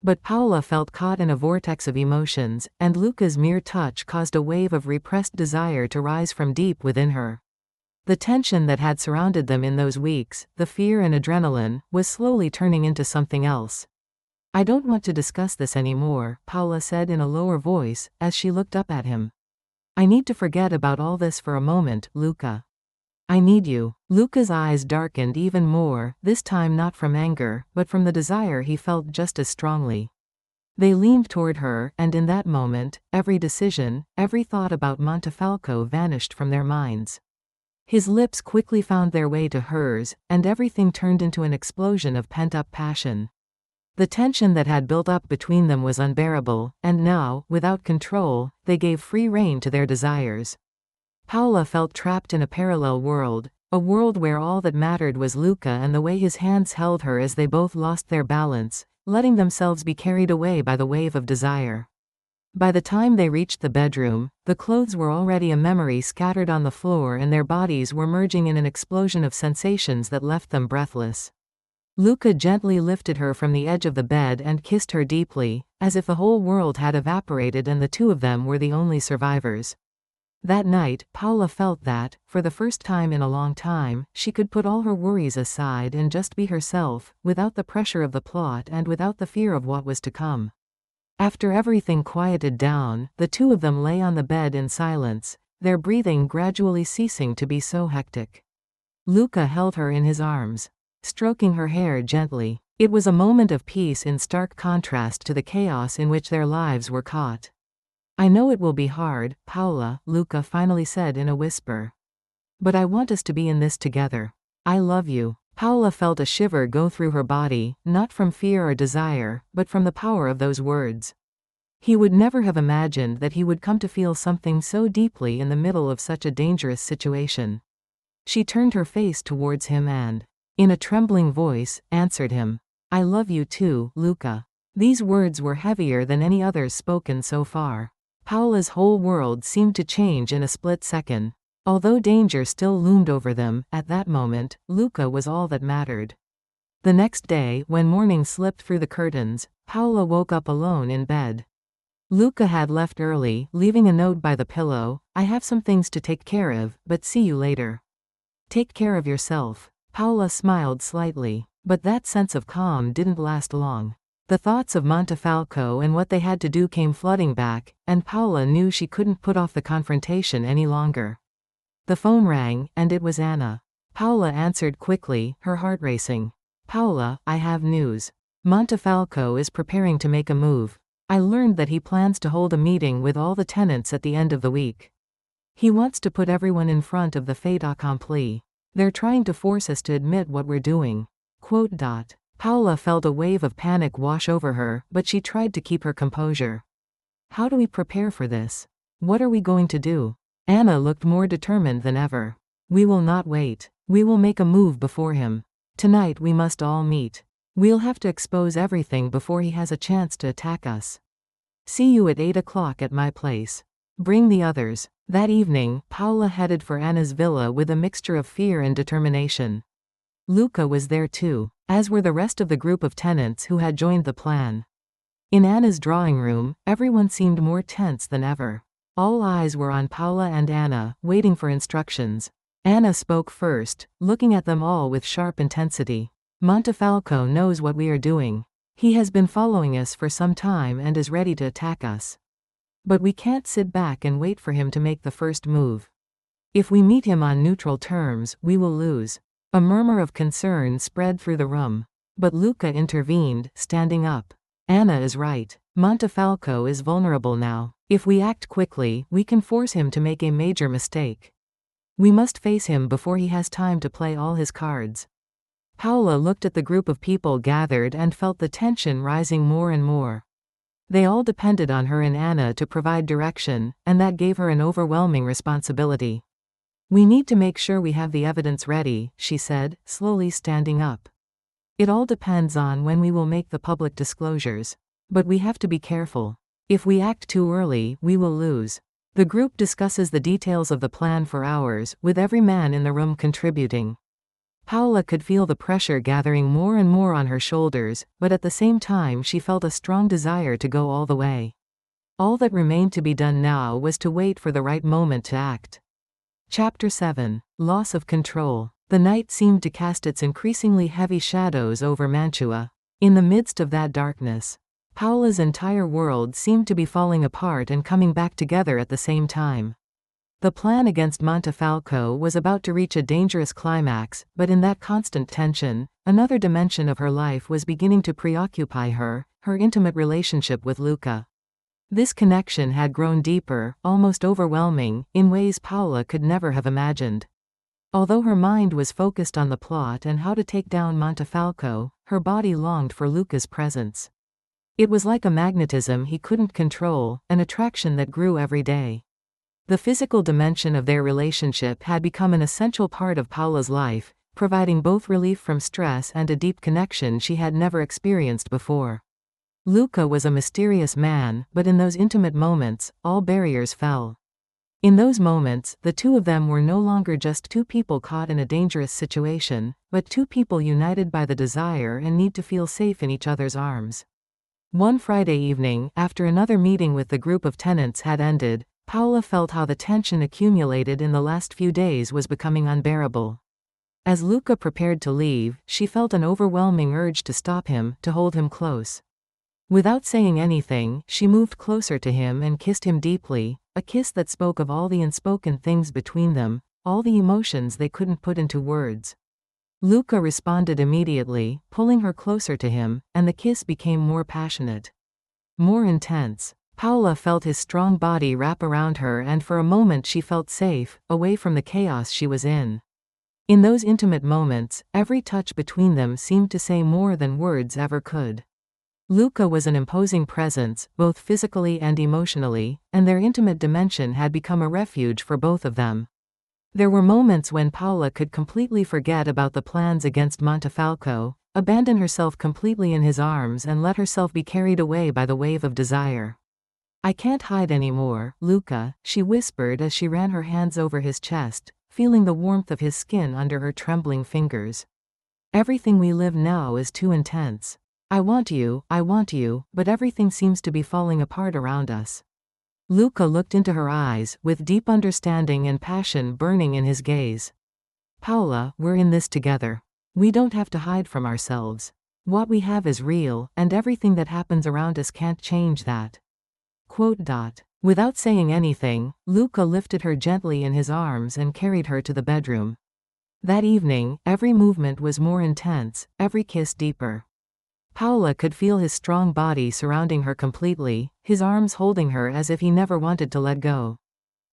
But Paola felt caught in a vortex of emotions, and Luca's mere touch caused a wave of repressed desire to rise from deep within her. The tension that had surrounded them in those weeks, the fear and adrenaline, was slowly turning into something else. "I don't want to discuss this anymore," Paola said in a lower voice, as she looked up at him. "I need to forget about all this for a moment, Luca. I need you." Luca's eyes darkened even more, this time not from anger, but from the desire he felt just as strongly. They leaned toward her, and in that moment, every decision, every thought about Montefalco vanished from their minds. His lips quickly found their way to hers, and everything turned into an explosion of pent-up passion. The tension that had built up between them was unbearable, and now, without control, they gave free rein to their desires. Paola felt trapped in a parallel world, a world where all that mattered was Luca and the way his hands held her as they both lost their balance, letting themselves be carried away by the wave of desire. By the time they reached the bedroom, the clothes were already a memory scattered on the floor and their bodies were merging in an explosion of sensations that left them breathless. Luca gently lifted her from the edge of the bed and kissed her deeply, as if the whole world had evaporated and the two of them were the only survivors. That night, Paola felt that, for the first time in a long time, she could put all her worries aside and just be herself, without the pressure of the plot and without the fear of what was to come. After everything quieted down, the two of them lay on the bed in silence, their breathing gradually ceasing to be so hectic. Luca held her in his arms, stroking her hair gently. It was a moment of peace in stark contrast to the chaos in which their lives were caught. "I know it will be hard, Paola," Luca finally said in a whisper. "But I want us to be in this together. I love you." Paola felt a shiver go through her body, not from fear or desire, but from the power of those words. He would never have imagined that he would come to feel something so deeply in the middle of such a dangerous situation. She turned her face towards him and, in a trembling voice, answered him. "I love you too, Luca." These words were heavier than any others spoken so far. Paola's whole world seemed to change in a split second. Although danger still loomed over them, at that moment, Luca was all that mattered. The next day, when morning slipped through the curtains, Paola woke up alone in bed. Luca had left early, leaving a note by the pillow. "I have some things to take care of, but see you later." "Take care of yourself." Paola smiled slightly, but that sense of calm didn't last long. The thoughts of Montefalco and what they had to do came flooding back, and Paola knew she couldn't put off the confrontation any longer. The phone rang, and it was Anna. Paola answered quickly, her heart racing. Paola, I have news. Montefalco is preparing to make a move. I learned that he plans to hold a meeting with all the tenants at the end of the week. He wants to put everyone in front of the fait accompli. They're trying to force us to admit what we're doing. Quote. Paola felt a wave of panic wash over her, but she tried to keep her composure. How do we prepare for this? What are we going to do? Anna looked more determined than ever. We will not wait. We will make a move before him. Tonight we must all meet. We'll have to expose everything before he has a chance to attack us. See you at 8 o'clock at my place. Bring the others. That evening, Paola headed for Anna's villa with a mixture of fear and determination. Luca was there too, as were the rest of the group of tenants who had joined the plan. In Anna's drawing room, everyone seemed more tense than ever. All eyes were on Paola and Anna, waiting for instructions. Anna spoke first, looking at them all with sharp intensity. Montefalco knows what we are doing. He has been following us for some time and is ready to attack us. But we can't sit back and wait for him to make the first move. If we meet him on neutral terms, we will lose. A murmur of concern spread through the room. But Luca intervened, standing up. Anna is right. Montefalco is vulnerable now. If we act quickly, we can force him to make a major mistake. We must face him before he has time to play all his cards. Paola looked at the group of people gathered and felt the tension rising more and more. They all depended on her and Anna to provide direction, and that gave her an overwhelming responsibility. We need to make sure we have the evidence ready, she said, slowly standing up. It all depends on when we will make the public disclosures. But we have to be careful. If we act too early, we will lose. The group discusses the details of the plan for hours, with every man in the room contributing. Paola could feel the pressure gathering more and more on her shoulders, but at the same time she felt a strong desire to go all the way. All that remained to be done now was to wait for the right moment to act. Chapter 7. Loss of Control. The night seemed to cast its increasingly heavy shadows over Mantua. In the midst of that darkness, Paola's entire world seemed to be falling apart and coming back together at the same time. The plan against Montefalco was about to reach a dangerous climax, but in that constant tension, another dimension of her life was beginning to preoccupy her, her intimate relationship with Luca. This connection had grown deeper, almost overwhelming, in ways Paola could never have imagined. Although her mind was focused on the plot and how to take down Montefalco, her body longed for Luca's presence. It was like a magnetism he couldn't control, an attraction that grew every day. The physical dimension of their relationship had become an essential part of Paola's life, providing both relief from stress and a deep connection she had never experienced before. Luca was a mysterious man, but in those intimate moments, all barriers fell. In those moments, the two of them were no longer just two people caught in a dangerous situation, but two people united by the desire and need to feel safe in each other's arms. One Friday evening, after another meeting with the group of tenants had ended, Paola felt how the tension accumulated in the last few days was becoming unbearable. As Luca prepared to leave, she felt an overwhelming urge to stop him, to hold him close. Without saying anything, she moved closer to him and kissed him deeply, a kiss that spoke of all the unspoken things between them, all the emotions they couldn't put into words. Luca responded immediately, pulling her closer to him, and the kiss became more passionate. More intense. Paola felt his strong body wrap around her, and for a moment she felt safe, away from the chaos she was in. In those intimate moments, every touch between them seemed to say more than words ever could. Luca was an imposing presence, both physically and emotionally, and their intimate dimension had become a refuge for both of them. There were moments when Paola could completely forget about the plans against Montefalco, abandon herself completely in his arms and let herself be carried away by the wave of desire. "I can't hide anymore, Luca," she whispered as she ran her hands over his chest, feeling the warmth of his skin under her trembling fingers. "Everything we live now is too intense. I want you, but everything seems to be falling apart around us." Luca looked into her eyes, with deep understanding and passion burning in his gaze. "Paola, we're in this together. We don't have to hide from ourselves. What we have is real, and everything that happens around us can't change that. Quote. Without saying anything, Luca lifted her gently in his arms and carried her to the bedroom. That evening, every movement was more intense, every kiss deeper. Paola could feel his strong body surrounding her completely, his arms holding her as if he never wanted to let go.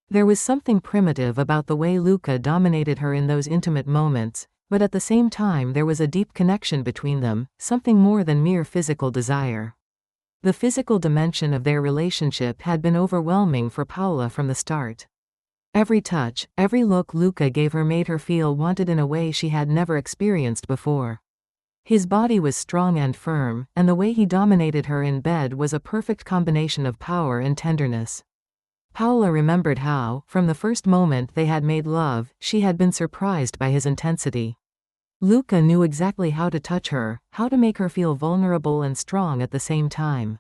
There was something primitive about the way Luca dominated her in those intimate moments, but at the same time there was a deep connection between them, something more than mere physical desire. The physical dimension of their relationship had been overwhelming for Paola from the start. Every touch, every look Luca gave her made her feel wanted in a way she had never experienced before. His body was strong and firm, and the way he dominated her in bed was a perfect combination of power and tenderness. Paola remembered how, from the first moment they had made love, she had been surprised by his intensity. Luca knew exactly how to touch her, how to make her feel vulnerable and strong at the same time.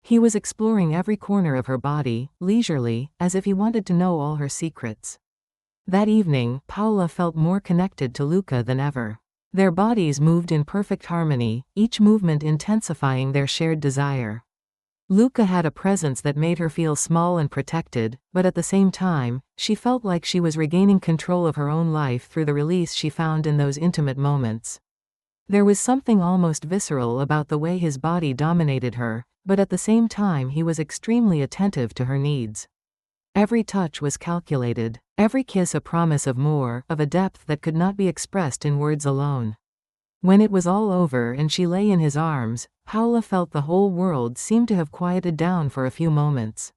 He was exploring every corner of her body, leisurely, as if he wanted to know all her secrets. That evening, Paola felt more connected to Luca than ever. Their bodies moved in perfect harmony, each movement intensifying their shared desire. Luca had a presence that made her feel small and protected, but at the same time, she felt like she was regaining control of her own life through the release she found in those intimate moments. There was something almost visceral about the way his body dominated her, but at the same time he was extremely attentive to her needs. Every touch was calculated, every kiss a promise of more, of a depth that could not be expressed in words alone. When it was all over and she lay in his arms, Paola felt the whole world seemed to have quieted down for a few moments.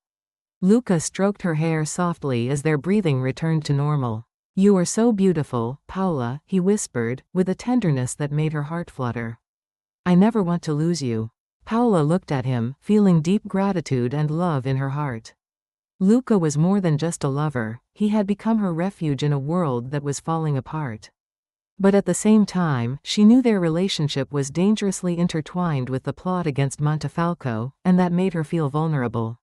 Luca stroked her hair softly as their breathing returned to normal. "You are so beautiful, Paola," he whispered, with a tenderness that made her heart flutter. "I never want to lose you." Paola looked at him, feeling deep gratitude and love in her heart. Luca was more than just a lover, he had become her refuge in a world that was falling apart. But at the same time, she knew their relationship was dangerously intertwined with the plot against Montefalco, and that made her feel vulnerable.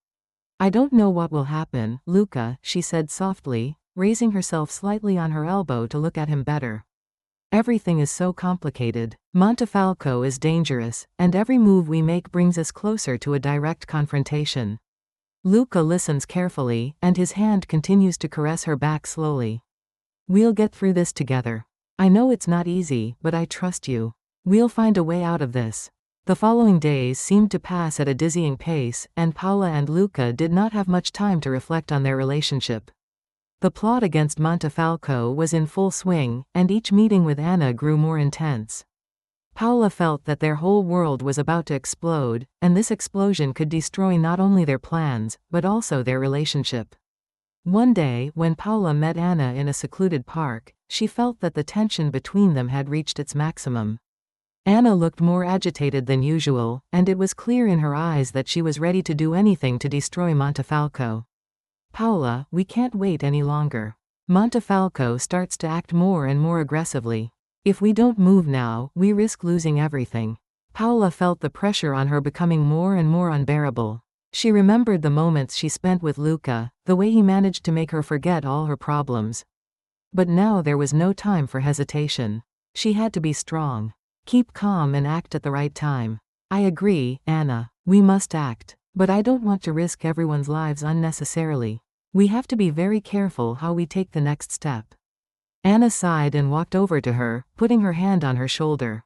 "I don't know what will happen, Luca," she said softly, raising herself slightly on her elbow to look at him better. "Everything is so complicated. Montefalco is dangerous, and every move we make brings us closer to a direct confrontation." Luca listens carefully, and his hand continues to caress her back slowly. "We'll get through this together. I know it's not easy, but I trust you. We'll find a way out of this." The following days seemed to pass at a dizzying pace, and Paola and Luca did not have much time to reflect on their relationship. The plot against Montefalco was in full swing, and each meeting with Anna grew more intense. Paola felt that their whole world was about to explode, and this explosion could destroy not only their plans, but also their relationship. One day, when Paola met Anna in a secluded park, she felt that the tension between them had reached its maximum. Anna looked more agitated than usual, and it was clear in her eyes that she was ready to do anything to destroy Montefalco. "Paola, we can't wait any longer. Montefalco starts to act more and more aggressively. If we don't move now, we risk losing everything." Paola felt the pressure on her becoming more and more unbearable. She remembered the moments she spent with Luca, the way he managed to make her forget all her problems. But now there was no time for hesitation. She had to be strong. Keep calm and act at the right time. "I agree, Anna. We must act. But I don't want to risk everyone's lives unnecessarily. We have to be very careful how we take the next step." Anna sighed and walked over to her, putting her hand on her shoulder.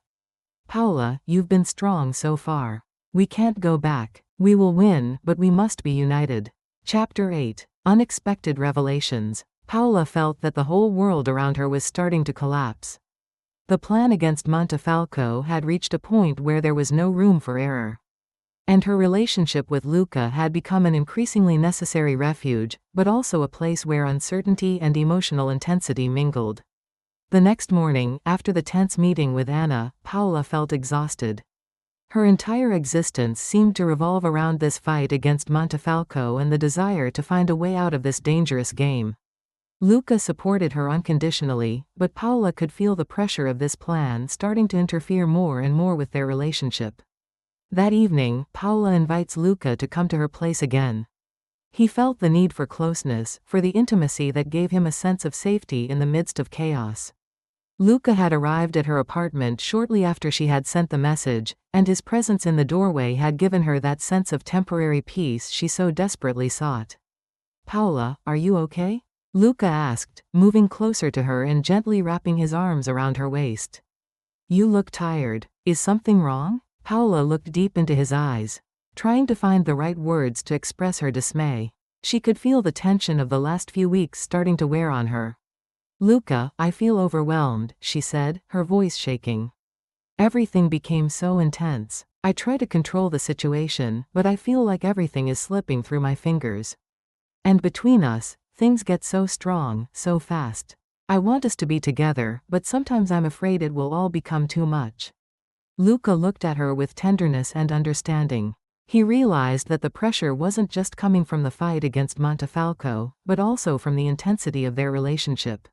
"Paola, you've been strong so far. We can't go back. We will win, but we must be united." Chapter 8. Unexpected Revelations. Paola felt that the whole world around her was starting to collapse. The plan against Montefalco had reached a point where there was no room for error. And her relationship with Luca had become an increasingly necessary refuge, but also a place where uncertainty and emotional intensity mingled. The next morning, after the tense meeting with Anna, Paola felt exhausted. Her entire existence seemed to revolve around this fight against Montefalco and the desire to find a way out of this dangerous game. Luca supported her unconditionally, but Paola could feel the pressure of this plan starting to interfere more and more with their relationship. That evening, Paola invites Luca to come to her place again. He felt the need for closeness, for the intimacy that gave him a sense of safety in the midst of chaos. Luca had arrived at her apartment shortly after she had sent the message, and his presence in the doorway had given her that sense of temporary peace she so desperately sought. "Paola, are you okay?" Luca asked, moving closer to her and gently wrapping his arms around her waist. "You look tired. Is something wrong?" Paola looked deep into his eyes, trying to find the right words to express her dismay. She could feel the tension of the last few weeks starting to wear on her. "Luca, I feel overwhelmed," she said, her voice shaking. "Everything became so intense. I try to control the situation, but I feel like everything is slipping through my fingers. And between us, things get so strong, so fast. I want us to be together, but sometimes I'm afraid it will all become too much." Luca looked at her with tenderness and understanding. He realized that the pressure wasn't just coming from the fight against Montefalco, but also from the intensity of their relationship.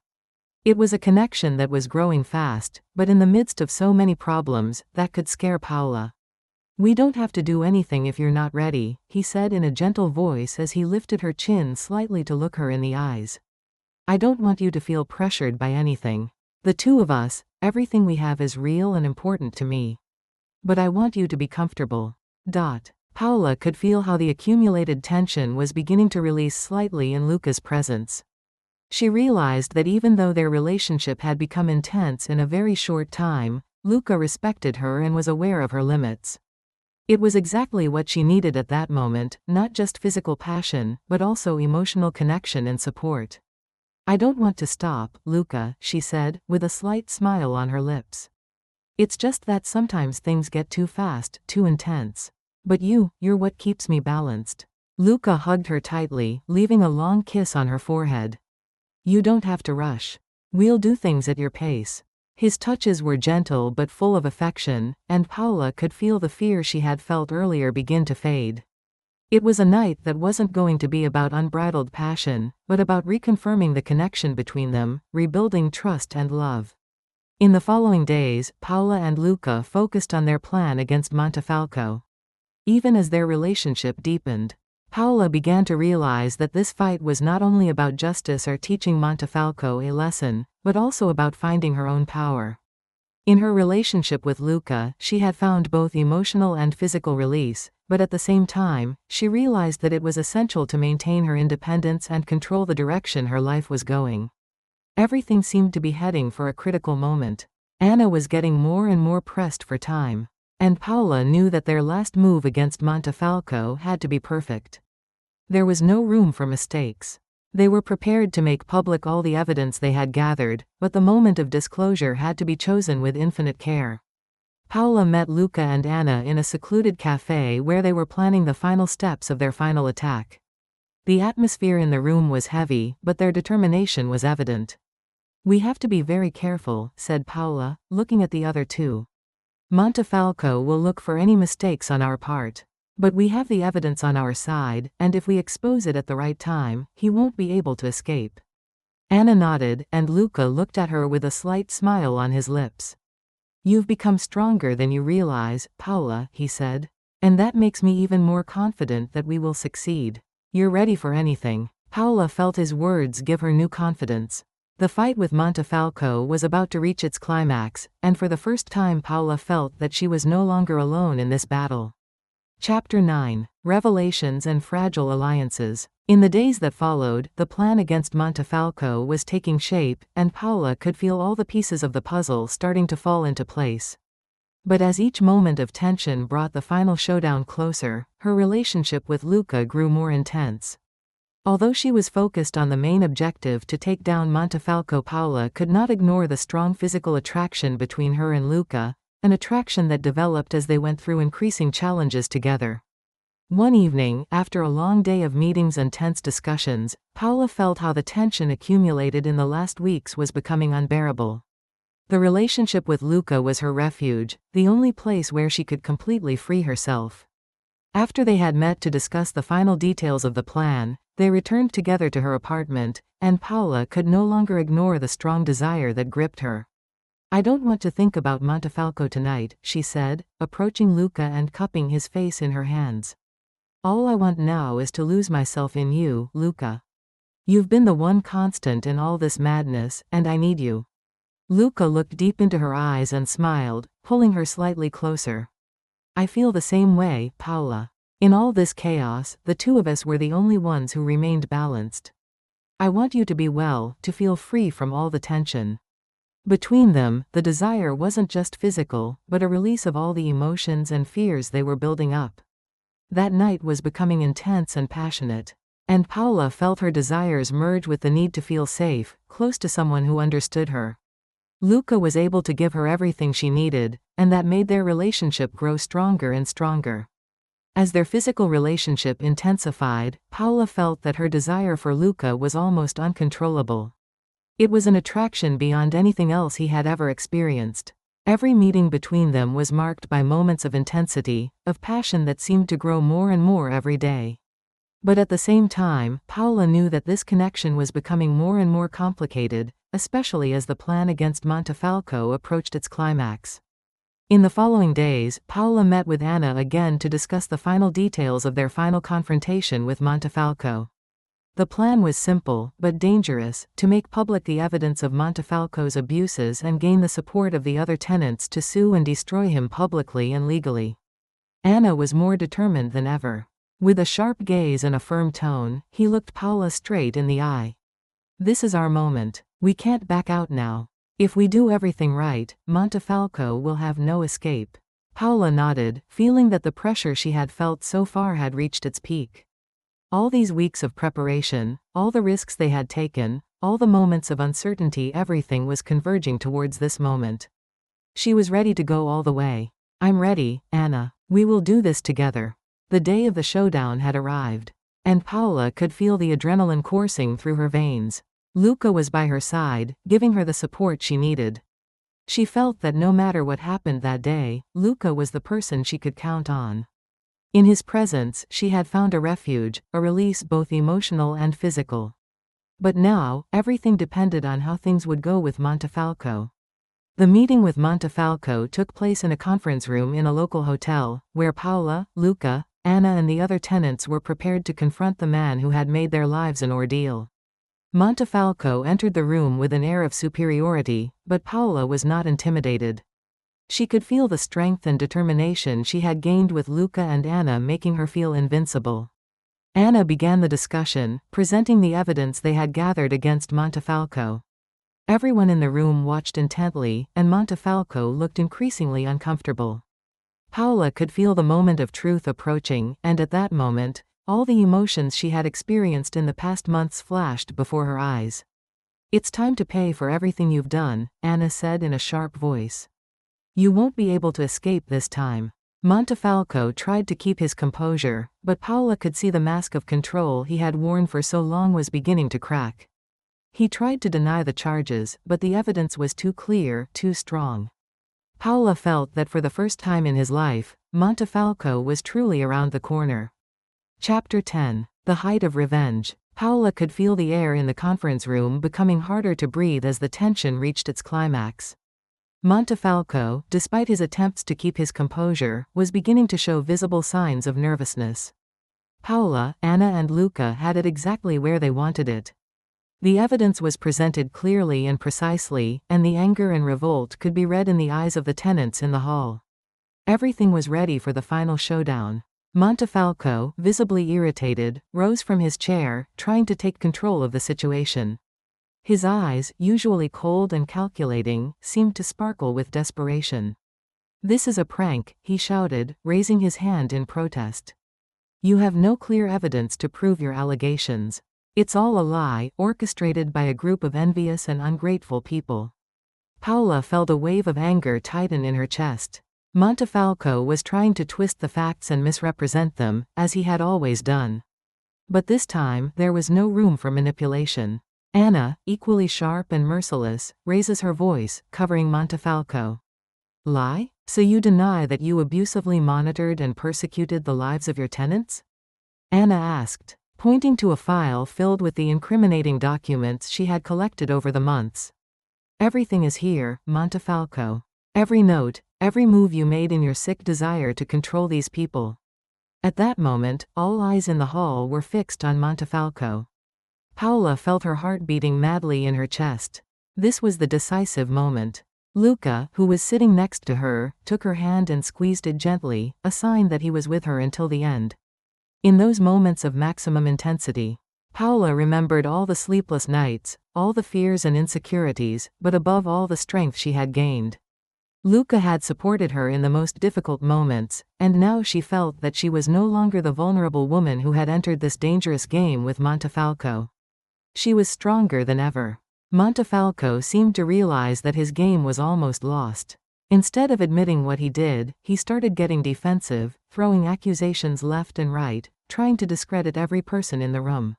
It was a connection that was growing fast, but in the midst of so many problems, that could scare Paola. "We don't have to do anything if you're not ready," he said in a gentle voice as he lifted her chin slightly to look her in the eyes. "I don't want you to feel pressured by anything. The two of us, everything we have is real and important to me. But I want you to be comfortable." Paola could feel how the accumulated tension was beginning to release slightly in Luca's presence. She realized that even though their relationship had become intense in a very short time, Luca respected her and was aware of her limits. It was exactly what she needed at that moment, not just physical passion, but also emotional connection and support. "I don't want to stop, Luca," she said, with a slight smile on her lips. "It's just that sometimes things get too fast, too intense. But you're what keeps me balanced." Luca hugged her tightly, leaving a long kiss on her forehead. "You don't have to rush. We'll do things at your pace." His touches were gentle but full of affection, and Paola could feel the fear she had felt earlier begin to fade. It was a night that wasn't going to be about unbridled passion, but about reconfirming the connection between them, rebuilding trust and love. In the following days, Paola and Luca focused on their plan against Montefalco. Even as their relationship deepened, Paola began to realize that this fight was not only about justice or teaching Montefalco a lesson, but also about finding her own power. In her relationship with Luca, she had found both emotional and physical release, but at the same time, she realized that it was essential to maintain her independence and control the direction her life was going. Everything seemed to be heading for a critical moment. Anna was getting more and more pressed for time. And Paola knew that their last move against Montefalco had to be perfect. There was no room for mistakes. They were prepared to make public all the evidence they had gathered, but the moment of disclosure had to be chosen with infinite care. Paola met Luca and Anna in a secluded cafe where they were planning the final steps of their final attack. The atmosphere in the room was heavy, but their determination was evident. "We have to be very careful," said Paola, looking at the other two. "Montefalco will look for any mistakes on our part. But we have the evidence on our side, and if we expose it at the right time, he won't be able to escape." Anna nodded, and Luca looked at her with a slight smile on his lips. "You've become stronger than you realize, Paola," he said. "And that makes me even more confident that we will succeed. You're ready for anything." Paola felt his words give her new confidence. The fight with Montefalco was about to reach its climax, and for the first time Paola felt that she was no longer alone in this battle. Chapter 9. Revelations and Fragile Alliances. In the days that followed, the plan against Montefalco was taking shape, and Paola could feel all the pieces of the puzzle starting to fall into place. But as each moment of tension brought the final showdown closer, her relationship with Luca grew more intense. Although she was focused on the main objective to take down Montefalco, Paola could not ignore the strong physical attraction between her and Luca, an attraction that developed as they went through increasing challenges together. One evening, after a long day of meetings and tense discussions, Paola felt how the tension accumulated in the last weeks was becoming unbearable. The relationship with Luca was her refuge, the only place where she could completely free herself. After they had met to discuss the final details of the plan, they returned together to her apartment, and Paola could no longer ignore the strong desire that gripped her. "I don't want to think about Montefalco tonight," she said, approaching Luca and cupping his face in her hands. "All I want now is to lose myself in you, Luca. You've been the one constant in all this madness, and I need you." Luca looked deep into her eyes and smiled, pulling her slightly closer. I feel the same way, Paola. In all this chaos, the two of us were the only ones who remained balanced. I want you to be well, to feel free from all the tension. Between them, the desire wasn't just physical, but a release of all the emotions and fears they were building up. That night was becoming intense and passionate. And Paola felt her desires merge with the need to feel safe, close to someone who understood her. Luca was able to give her everything she needed, and that made their relationship grow stronger and stronger. As their physical relationship intensified, Paola felt that her desire for Luca was almost uncontrollable. It was an attraction beyond anything else he had ever experienced. Every meeting between them was marked by moments of intensity, of passion that seemed to grow more and more every day. But at the same time, Paola knew that this connection was becoming more and more complicated, especially as the plan against Montefalco approached its climax. In the following days, Paola met with Anna again to discuss the final details of their final confrontation with Montefalco. The plan was simple, but dangerous, to make public the evidence of Montefalco's abuses and gain the support of the other tenants to sue and destroy him publicly and legally. Anna was more determined than ever. With a sharp gaze and a firm tone, he looked Paola straight in the eye. This is our moment. We can't back out now. If we do everything right, Montefalco will have no escape. Paola nodded, feeling that the pressure she had felt so far had reached its peak. All these weeks of preparation, all the risks they had taken, all the moments of uncertainty, everything was converging towards this moment. She was ready to go all the way. I'm ready, Anna. We will do this together. The day of the showdown had arrived. And Paola could feel the adrenaline coursing through her veins. Luca was by her side, giving her the support she needed. She felt that no matter what happened that day, Luca was the person she could count on. In his presence, she had found a refuge, a release both emotional and physical. But now, everything depended on how things would go with Montefalco. The meeting with Montefalco took place in a conference room in a local hotel, where Paola, Luca, Anna and the other tenants were prepared to confront the man who had made their lives an ordeal. Montefalco entered the room with an air of superiority, but Paola was not intimidated. She could feel the strength and determination she had gained with Luca and Anna, making her feel invincible. Anna began the discussion, presenting the evidence they had gathered against Montefalco. Everyone in the room watched intently, and Montefalco looked increasingly uncomfortable. Paola could feel the moment of truth approaching, and at that moment, all the emotions she had experienced in the past months flashed before her eyes. It's time to pay for everything you've done, Anna said in a sharp voice. You won't be able to escape this time. Montefalco tried to keep his composure, but Paola could see the mask of control he had worn for so long was beginning to crack. He tried to deny the charges, but the evidence was too clear, too strong. Paola felt that for the first time in his life, Montefalco was truly around the corner. Chapter 10. The Height of Revenge. Paola could feel the air in the conference room becoming harder to breathe as the tension reached its climax. Montefalco, despite his attempts to keep his composure, was beginning to show visible signs of nervousness. Paola, Anna and Luca had it exactly where they wanted it. The evidence was presented clearly and precisely, and the anger and revolt could be read in the eyes of the tenants in the hall. Everything was ready for the final showdown. Montefalco, visibly irritated, rose from his chair, trying to take control of the situation. His eyes, usually cold and calculating, seemed to sparkle with desperation. This is a prank, he shouted, raising his hand in protest. You have no clear evidence to prove your allegations. It's all a lie, orchestrated by a group of envious and ungrateful people. Paola felt a wave of anger tighten in her chest. Montefalco was trying to twist the facts and misrepresent them, as he had always done. But this time, there was no room for manipulation. Anna, equally sharp and merciless, raises her voice, covering Montefalco. Lie? So you deny that you abusively monitored and persecuted the lives of your tenants? Anna asked, pointing to a file filled with the incriminating documents she had collected over the months. Everything is here, Montefalco. Every note, every move you made in your sick desire to control these people. At that moment, all eyes in the hall were fixed on Montefalco. Paola felt her heart beating madly in her chest. This was the decisive moment. Luca, who was sitting next to her, took her hand and squeezed it gently, a sign that he was with her until the end. In those moments of maximum intensity, Paola remembered all the sleepless nights, all the fears and insecurities, but above all the strength she had gained. Luca had supported her in the most difficult moments, and now she felt that she was no longer the vulnerable woman who had entered this dangerous game with Montefalco. She was stronger than ever. Montefalco seemed to realize that his game was almost lost. Instead of admitting what he did, he started getting defensive, throwing accusations left and right, trying to discredit every person in the room.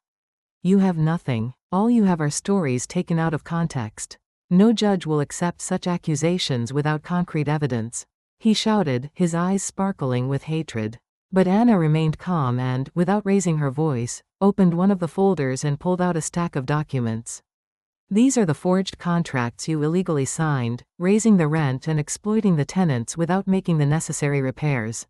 You have nothing. All you have are stories taken out of context. No judge will accept such accusations without concrete evidence, he shouted, his eyes sparkling with hatred. But Anna remained calm and, without raising her voice, opened one of the folders and pulled out a stack of documents. These are the forged contracts you illegally signed, raising the rent and exploiting the tenants without making the necessary repairs.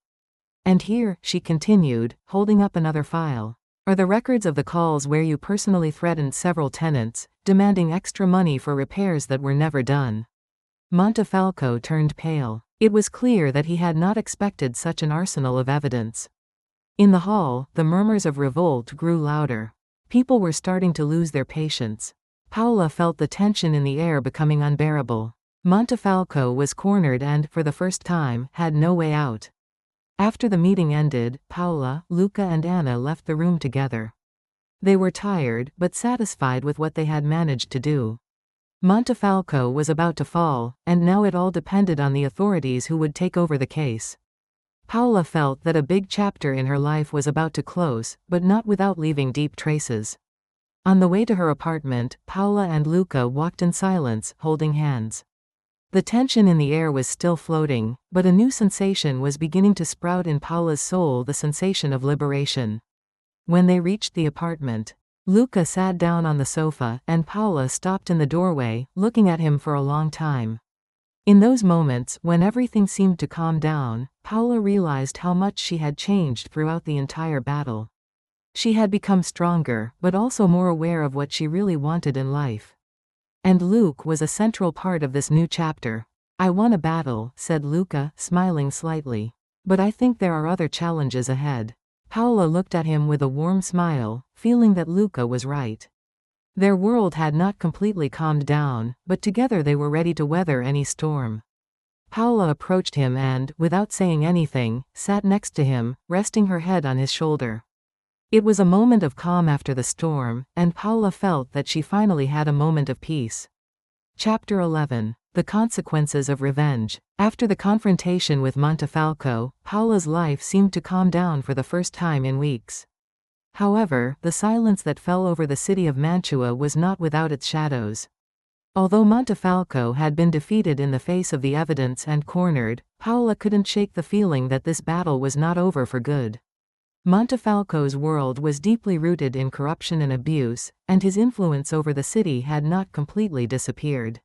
And here, she continued, holding up another file, are the records of the calls where you personally threatened several tenants, demanding extra money for repairs that were never done. Montefalco turned pale. It was clear that he had not expected such an arsenal of evidence. In the hall, the murmurs of revolt grew louder. People were starting to lose their patience. Paola felt the tension in the air becoming unbearable. Montefalco was cornered and, for the first time, had no way out. After the meeting ended, Paola, Luca and Anna left the room together. They were tired, but satisfied with what they had managed to do. Montefalco was about to fall, and now it all depended on the authorities who would take over the case. Paola felt that a big chapter in her life was about to close, but not without leaving deep traces. On the way to her apartment, Paola and Luca walked in silence, holding hands. The tension in the air was still floating, but a new sensation was beginning to sprout in Paola's soul, the sensation of liberation. When they reached the apartment, Luca sat down on the sofa, and Paola stopped in the doorway, looking at him for a long time. In those moments, when everything seemed to calm down, Paola realized how much she had changed throughout the entire battle. She had become stronger, but also more aware of what she really wanted in life. And Luke was a central part of this new chapter. I won a battle, said Luca, smiling slightly. But I think there are other challenges ahead. Paola looked at him with a warm smile, feeling that Luca was right. Their world had not completely calmed down, but together they were ready to weather any storm. Paola approached him and, without saying anything, sat next to him, resting her head on his shoulder. It was a moment of calm after the storm, and Paola felt that she finally had a moment of peace. Chapter 11. The Consequences of Revenge. After the confrontation with Montefalco, Paola's life seemed to calm down for the first time in weeks. However, the silence that fell over the city of Mantua was not without its shadows. Although Montefalco had been defeated in the face of the evidence and cornered, Paola couldn't shake the feeling that this battle was not over for good. Montefalco's world was deeply rooted in corruption and abuse, and his influence over the city had not completely disappeared.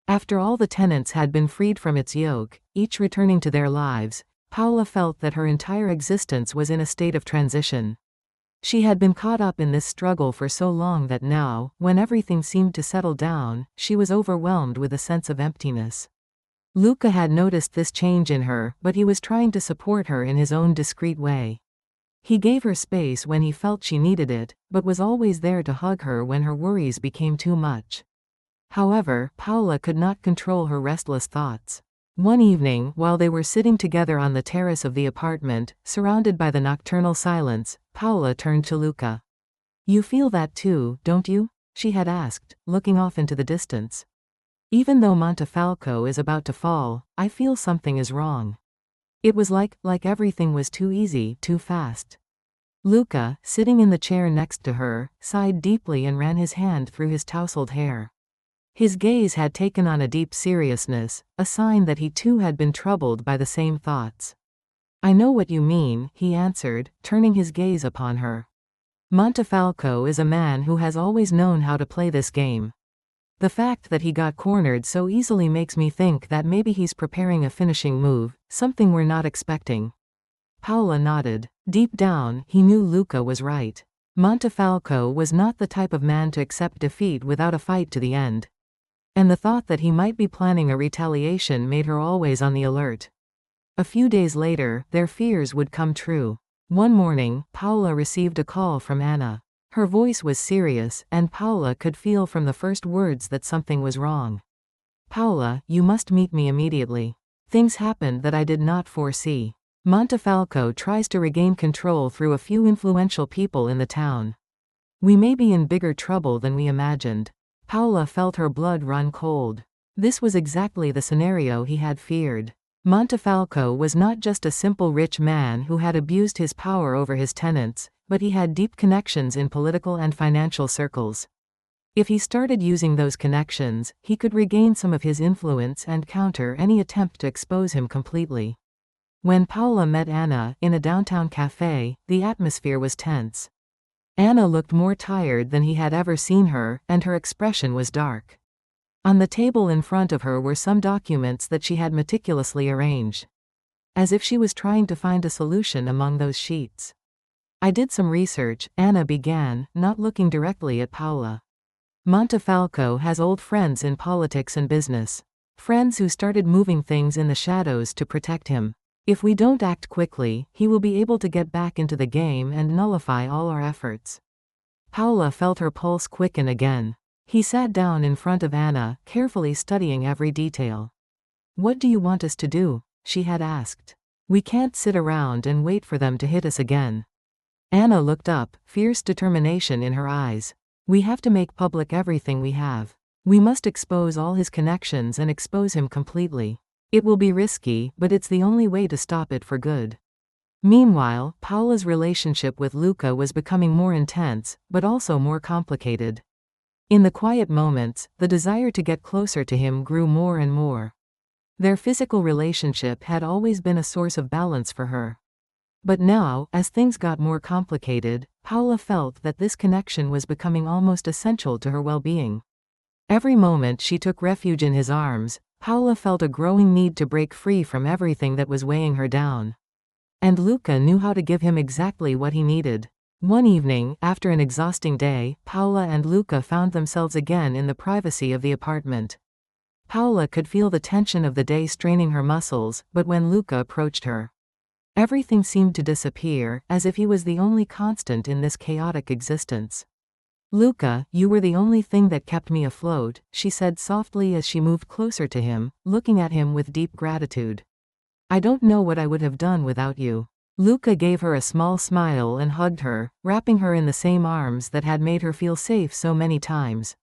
After all the tenants had been freed from its yoke, each returning to their lives, Paola felt that her entire existence was in a state of transition. She had been caught up in this struggle for so long that now, when everything seemed to settle down, she was overwhelmed with a sense of emptiness. Luca had noticed this change in her, but he was trying to support her in his own discreet way. He gave her space when he felt she needed it, but was always there to hug her when her worries became too much. However, Paola could not control her restless thoughts. One evening, while they were sitting together on the terrace of the apartment, surrounded by the nocturnal silence, Paola turned to Luca. You feel that too, don't you? She had asked, looking off into the distance. Even though Montefalco is about to fall, I feel something is wrong. It was like everything was too easy, too fast. Luca, sitting in the chair next to her, sighed deeply and ran his hand through his tousled hair. His gaze had taken on a deep seriousness, a sign that he too had been troubled by the same thoughts. I know what you mean, he answered, turning his gaze upon her. Montefalco is a man who has always known how to play this game. The fact that he got cornered so easily makes me think that maybe he's preparing a finishing move, something we're not expecting. Paola nodded. Deep down, he knew Luca was right. Montefalco was not the type of man to accept defeat without a fight to the end. and the thought that he might be planning a retaliation made her always on the alert. A few days later, their fears would come true. One morning, Paola received a call from Anna. Her voice was serious, and Paola could feel from the first words that something was wrong. "Paola, you must meet me immediately. Things happened that I did not foresee. Montefalco tries to regain control through a few influential people in the town. We may be in bigger trouble than we imagined." Paola felt her blood run cold. This was exactly the scenario he had feared. Montefalco was not just a simple rich man who had abused his power over his tenants, but he had deep connections in political and financial circles. If he started using those connections, he could regain some of his influence and counter any attempt to expose him completely. When Paola met Anna in a downtown cafe, the atmosphere was tense. Anna looked more tired than he had ever seen her, and her expression was dark. On the table in front of her were some documents that she had meticulously arranged. As if she was trying to find a solution among those sheets. "I did some research," Anna began, not looking directly at Paola. "Montefalco has old friends in politics and business. Friends who started moving things in the shadows to protect him. If we don't act quickly, he will be able to get back into the game and nullify all our efforts." Paola felt her pulse quicken again. He sat down in front of Anna, carefully studying every detail. "What do you want us to do?" she had asked. "We can't sit around and wait for them to hit us again." Anna looked up, fierce determination in her eyes. "We have to make public everything we have. We must expose all his connections and expose him completely. It will be risky, but it's the only way to stop it for good." Meanwhile, Paola's relationship with Luca was becoming more intense, but also more complicated. In the quiet moments, the desire to get closer to him grew more and more. Their physical relationship had always been a source of balance for her. But now, as things got more complicated, Paola felt that this connection was becoming almost essential to her well-being. Every moment she took refuge in his arms, Paola felt a growing need to break free from everything that was weighing her down. And Luca knew how to give him exactly what he needed. One evening, after an exhausting day, Paola and Luca found themselves again in the privacy of the apartment. Paola could feel the tension of the day straining her muscles, but when Luca approached her, everything seemed to disappear, as if he was the only constant in this chaotic existence. "Luca, you were the only thing that kept me afloat," she said softly as she moved closer to him, looking at him with deep gratitude. "I don't know what I would have done without you." Luca gave her a small smile and hugged her, wrapping her in the same arms that had made her feel safe so many times.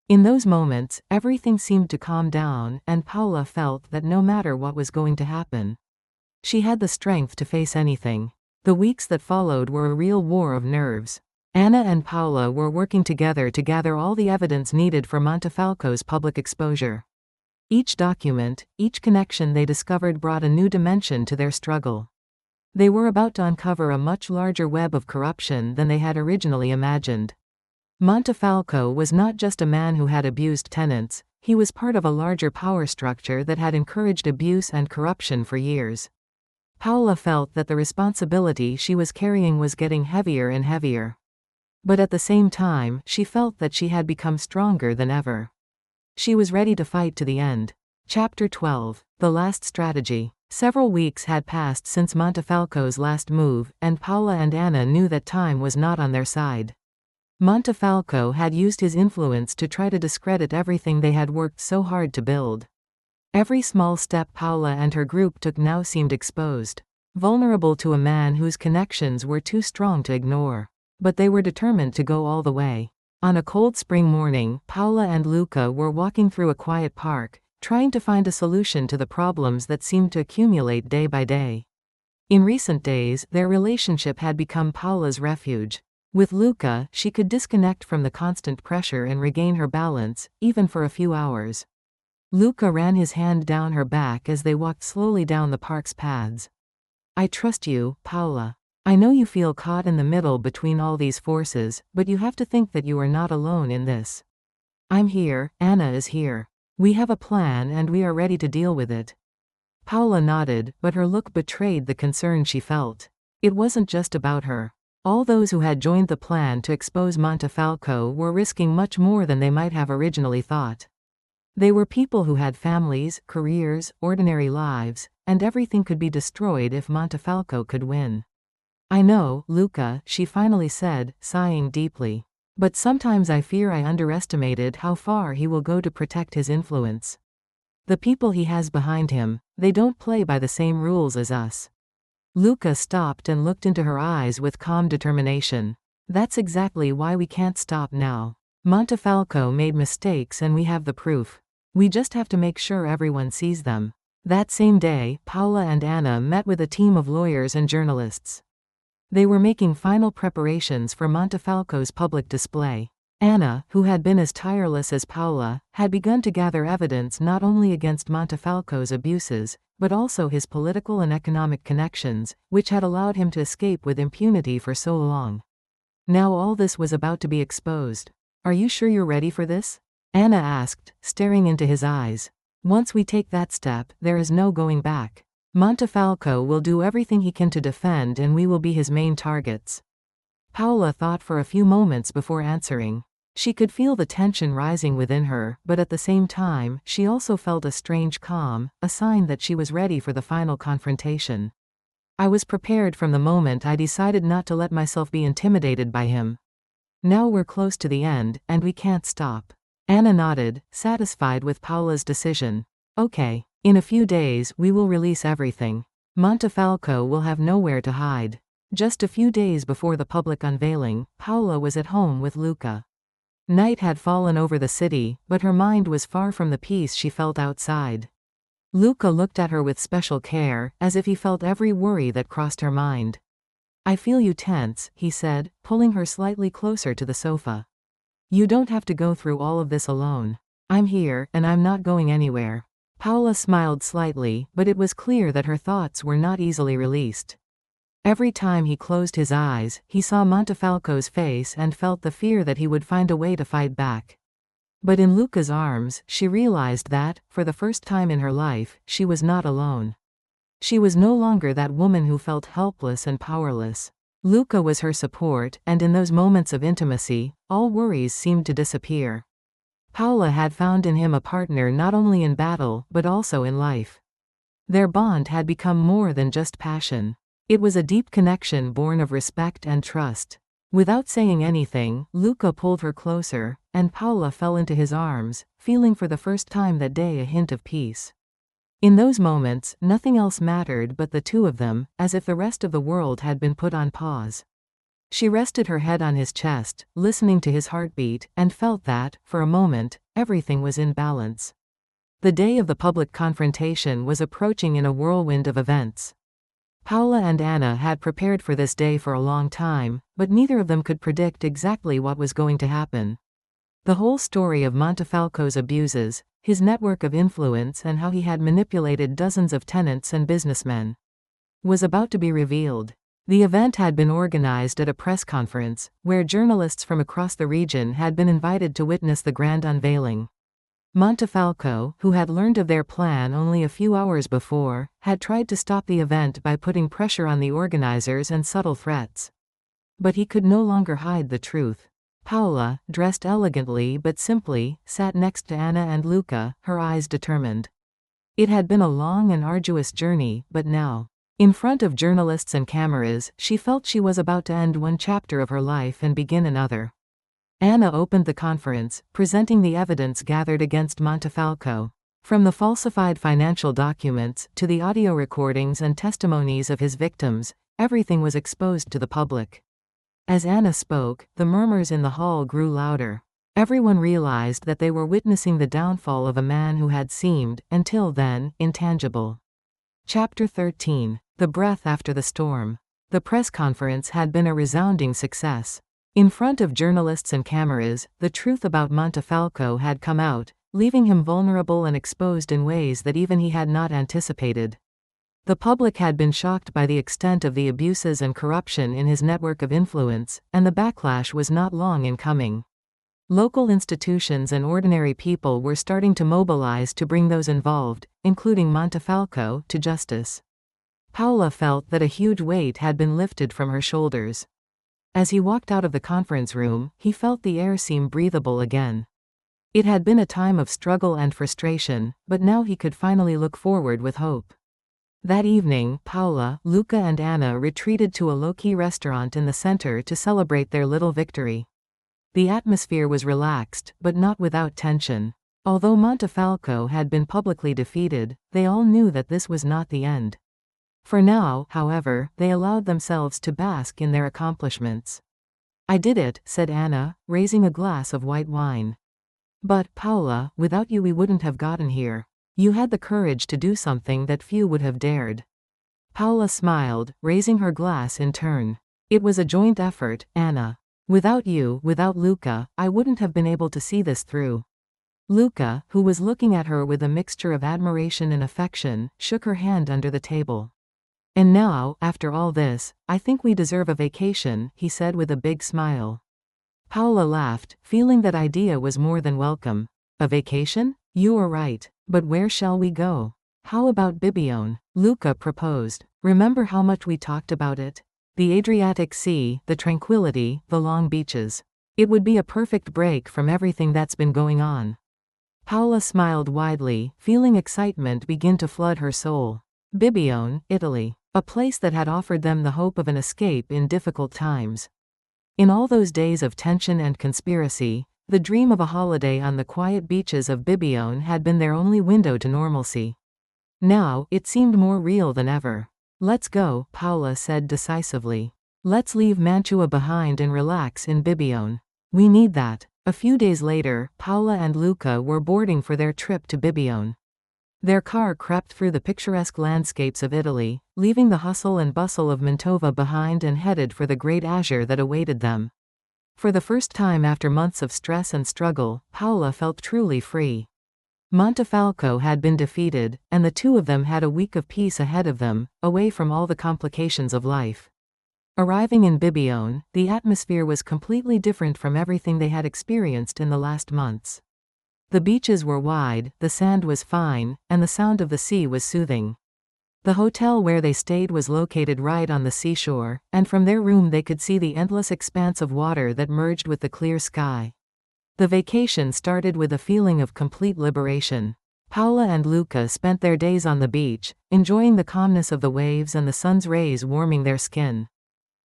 In those moments, everything seemed to calm down, and Paola felt that no matter what was going to happen, she had the strength to face anything. The weeks that followed were a real war of nerves. Anna and Paola were working together to gather all the evidence needed for Montefalco's public exposure. Each document, each connection they discovered brought a new dimension to their struggle. They were about to uncover a much larger web of corruption than they had originally imagined. Montefalco was not just a man who had abused tenants, he was part of a larger power structure that had encouraged abuse and corruption for years. Paola felt that the responsibility she was carrying was getting heavier and heavier. But at the same time, she felt that she had become stronger than ever. She was ready to fight to the end. Chapter 12. The Last Strategy. Several weeks had passed since Montefalco's last move, and Paola and Anna knew that time was not on their side. Montefalco had used his influence to try to discredit everything they had worked so hard to build. Every small step Paola and her group took now seemed exposed, vulnerable to a man whose connections were too strong to ignore. But they were determined to go all the way. On a cold spring morning, Paola and Luca were walking through a quiet park, trying to find a solution to the problems that seemed to accumulate day by day. In recent days, their relationship had become Paola's refuge. With Luca, she could disconnect from the constant pressure and regain her balance, even for a few hours. Luca ran his hand down her back as they walked slowly down the park's paths. "I trust you, Paola. I know you feel caught in the middle between all these forces, but you have to think that you are not alone in this. I'm here, Anna is here. We have a plan and we are ready to deal with it." Paola nodded, but her look betrayed the concern she felt. It wasn't just about her. All those who had joined the plan to expose Montefalco were risking much more than they might have originally thought. They were people who had families, careers, ordinary lives, and everything could be destroyed if Montefalco could win. I know, Luca, she finally said, sighing deeply. But sometimes I fear I underestimated how far he will go to protect his influence. The people he has behind him, they don't play by the same rules as us. Luca stopped and looked into her eyes with calm determination. That's exactly why we can't stop now. Montefalco made mistakes and we have the proof. We just have to make sure everyone sees them. That same day, Paola and Anna met with a team of lawyers and journalists. They were making final preparations for Montefalco's public display. Anna, who had been as tireless as Paola, had begun to gather evidence not only against Montefalco's abuses, but also his political and economic connections, which had allowed him to escape with impunity for so long. Now all this was about to be exposed. Are you sure you're ready for this? Anna asked, staring into his eyes. Once we take that step, there is no going back. Montefalco will do everything he can to defend and we will be his main targets. Paola thought for a few moments before answering. She could feel the tension rising within her, but at the same time, she also felt a strange calm, a sign that she was ready for the final confrontation. I was prepared from the moment I decided not to let myself be intimidated by him. Now we're close to the end, and we can't stop. Anna nodded, satisfied with Paola's decision. Okay. In a few days, we will release everything. Montefalco will have nowhere to hide. Just a few days before the public unveiling, Paola was at home with Luca. Night had fallen over the city, but her mind was far from the peace she felt outside. Luca looked at her with special care, as if he felt every worry that crossed her mind. I feel you tense, he said, pulling her slightly closer to the sofa. You don't have to go through all of this alone. I'm here, and I'm not going anywhere. Paola smiled slightly, but it was clear that her thoughts were not easily released. Every time he closed his eyes, he saw Montefalco's face and felt the fear that he would find a way to fight back. But in Luca's arms, she realized that, for the first time in her life, she was not alone. She was no longer that woman who felt helpless and powerless. Luca was her support, and in those moments of intimacy, all worries seemed to disappear. Paola had found in him a partner not only in battle, but also in life. Their bond had become more than just passion. It was a deep connection born of respect and trust. Without saying anything, Luca pulled her closer, and Paola fell into his arms, feeling for the first time that day a hint of peace. In those moments, nothing else mattered but the two of them, as if the rest of the world had been put on pause. She rested her head on his chest, listening to his heartbeat, and felt that, for a moment, everything was in balance. The day of the public confrontation was approaching in a whirlwind of events. Paola and Anna had prepared for this day for a long time, but neither of them could predict exactly what was going to happen. The whole story of Montefalco's abuses, his network of influence and how he had manipulated dozens of tenants and businessmen, was about to be revealed. The event had been organized at a press conference, where journalists from across the region had been invited to witness the grand unveiling. Montefalco, who had learned of their plan only a few hours before, had tried to stop the event by putting pressure on the organizers and subtle threats. But he could no longer hide the truth. Paola, dressed elegantly but simply, sat next to Anna and Luca, her eyes determined. It had been a long and arduous journey, but now, in front of journalists and cameras, she felt she was about to end one chapter of her life and begin another. Anna opened the conference, presenting the evidence gathered against Montefalco. From the falsified financial documents, to the audio recordings and testimonies of his victims, everything was exposed to the public. As Anna spoke, the murmurs in the hall grew louder. Everyone realized that they were witnessing the downfall of a man who had seemed, until then, intangible. Chapter 13. The Breath After the Storm. The press conference had been a resounding success. In front of journalists and cameras, the truth about Montefalco had come out, leaving him vulnerable and exposed in ways that even he had not anticipated. The public had been shocked by the extent of the abuses and corruption in his network of influence, and the backlash was not long in coming. Local institutions and ordinary people were starting to mobilize to bring those involved, including Montefalco, to justice. Paola felt that a huge weight had been lifted from her shoulders. As he walked out of the conference room, he felt the air seem breathable again. It had been a time of struggle and frustration, but now he could finally look forward with hope. That evening, Paola, Luca and Anna retreated to a low-key restaurant in the center to celebrate their little victory. The atmosphere was relaxed, but not without tension. Although Montefalco had been publicly defeated, they all knew that this was not the end. For now, however, they allowed themselves to bask in their accomplishments. "I did it," said Anna, raising a glass of white wine. "But, Paola, without you we wouldn't have gotten here. You had the courage to do something that few would have dared." Paola smiled, raising her glass in turn. "It was a joint effort, Anna. Without you, without Luca, I wouldn't have been able to see this through." Luca, who was looking at her with a mixture of admiration and affection, shook her hand under the table. "And now, after all this, I think we deserve a vacation," he said with a big smile. Paola laughed, feeling that idea was more than welcome. "A vacation? You are right. But where shall we go?" "How about Bibione?" Luca proposed. "Remember how much we talked about it? The Adriatic Sea, the tranquility, the long beaches. It would be a perfect break from everything that's been going on." Paola smiled widely, feeling excitement begin to flood her soul. Bibione, Italy. A place that had offered them the hope of an escape in difficult times. In all those days of tension and conspiracy, the dream of a holiday on the quiet beaches of Bibione had been their only window to normalcy. Now, it seemed more real than ever. "Let's go," Paola said decisively. "Let's leave Mantua behind and relax in Bibione. We need that." A few days later, Paola and Luca were boarding for their trip to Bibione. Their car crept through the picturesque landscapes of Italy, leaving the hustle and bustle of Mantova behind and headed for the great azure that awaited them. For the first time after months of stress and struggle, Paola felt truly free. Montefalco had been defeated, and the two of them had a week of peace ahead of them, away from all the complications of life. Arriving in Bibione, the atmosphere was completely different from everything they had experienced in the last months. The beaches were wide, the sand was fine, and the sound of the sea was soothing. The hotel where they stayed was located right on the seashore, and from their room they could see the endless expanse of water that merged with the clear sky. The vacation started with a feeling of complete liberation. Paola and Luca spent their days on the beach, enjoying the calmness of the waves and the sun's rays warming their skin.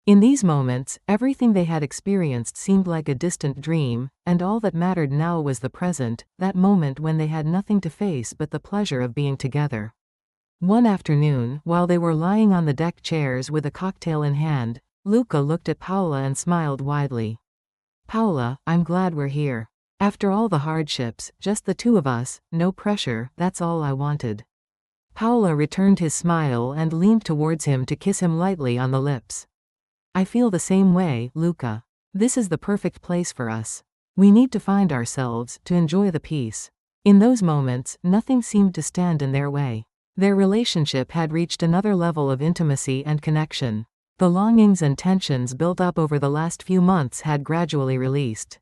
In these moments, everything they had experienced seemed like a distant dream, and all that mattered now was the present, that moment when they had nothing to face but the pleasure of being together. One afternoon, while they were lying on the deck chairs with a cocktail in hand, Luca looked at Paola and smiled widely. "Paola, I'm glad we're here. After all the hardships, just the two of us, no pressure, that's all I wanted." Paola returned his smile and leaned towards him to kiss him lightly on the lips. "I feel the same way, Luca. This is the perfect place for us. We need to find ourselves, to enjoy the peace." In those moments, nothing seemed to stand in their way. Their relationship had reached another level of intimacy and connection. The longings and tensions built up over the last few months had gradually released,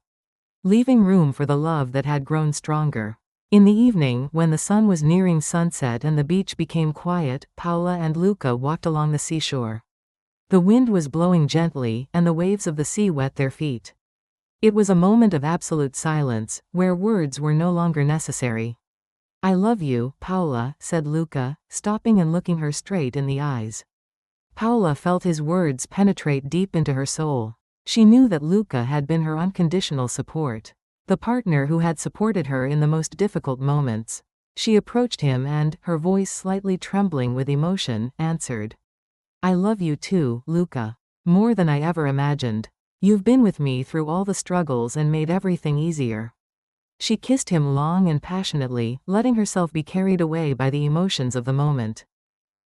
leaving room for the love that had grown stronger. In the evening, when the sun was nearing sunset and the beach became quiet, Paola and Luca walked along the seashore. The wind was blowing gently, and the waves of the sea wet their feet. It was a moment of absolute silence, where words were no longer necessary. "I love you, Paola," said Luca, stopping and looking her straight in the eyes. Paola felt his words penetrate deep into her soul. She knew that Luca had been her unconditional support, the partner who had supported her in the most difficult moments. She approached him and, her voice slightly trembling with emotion, answered, "I love you too, Luca. More than I ever imagined. You've been with me through all the struggles and made everything easier." She kissed him long and passionately, letting herself be carried away by the emotions of the moment.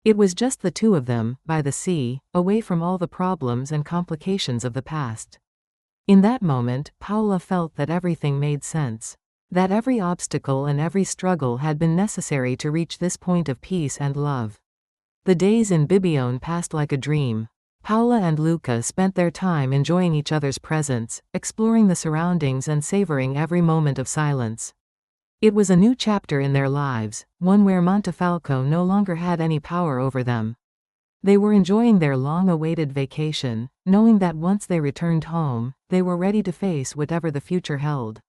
It was just the two of them, by the sea, away from all the problems and complications of the past. In that moment, Paola felt that everything made sense. That every obstacle and every struggle had been necessary to reach this point of peace and love. The days in Bibione passed like a dream. Paola and Luca spent their time enjoying each other's presence, exploring the surroundings and savoring every moment of silence. It was a new chapter in their lives, one where Montefalco no longer had any power over them. They were enjoying their long-awaited vacation, knowing that once they returned home, they were ready to face whatever the future held.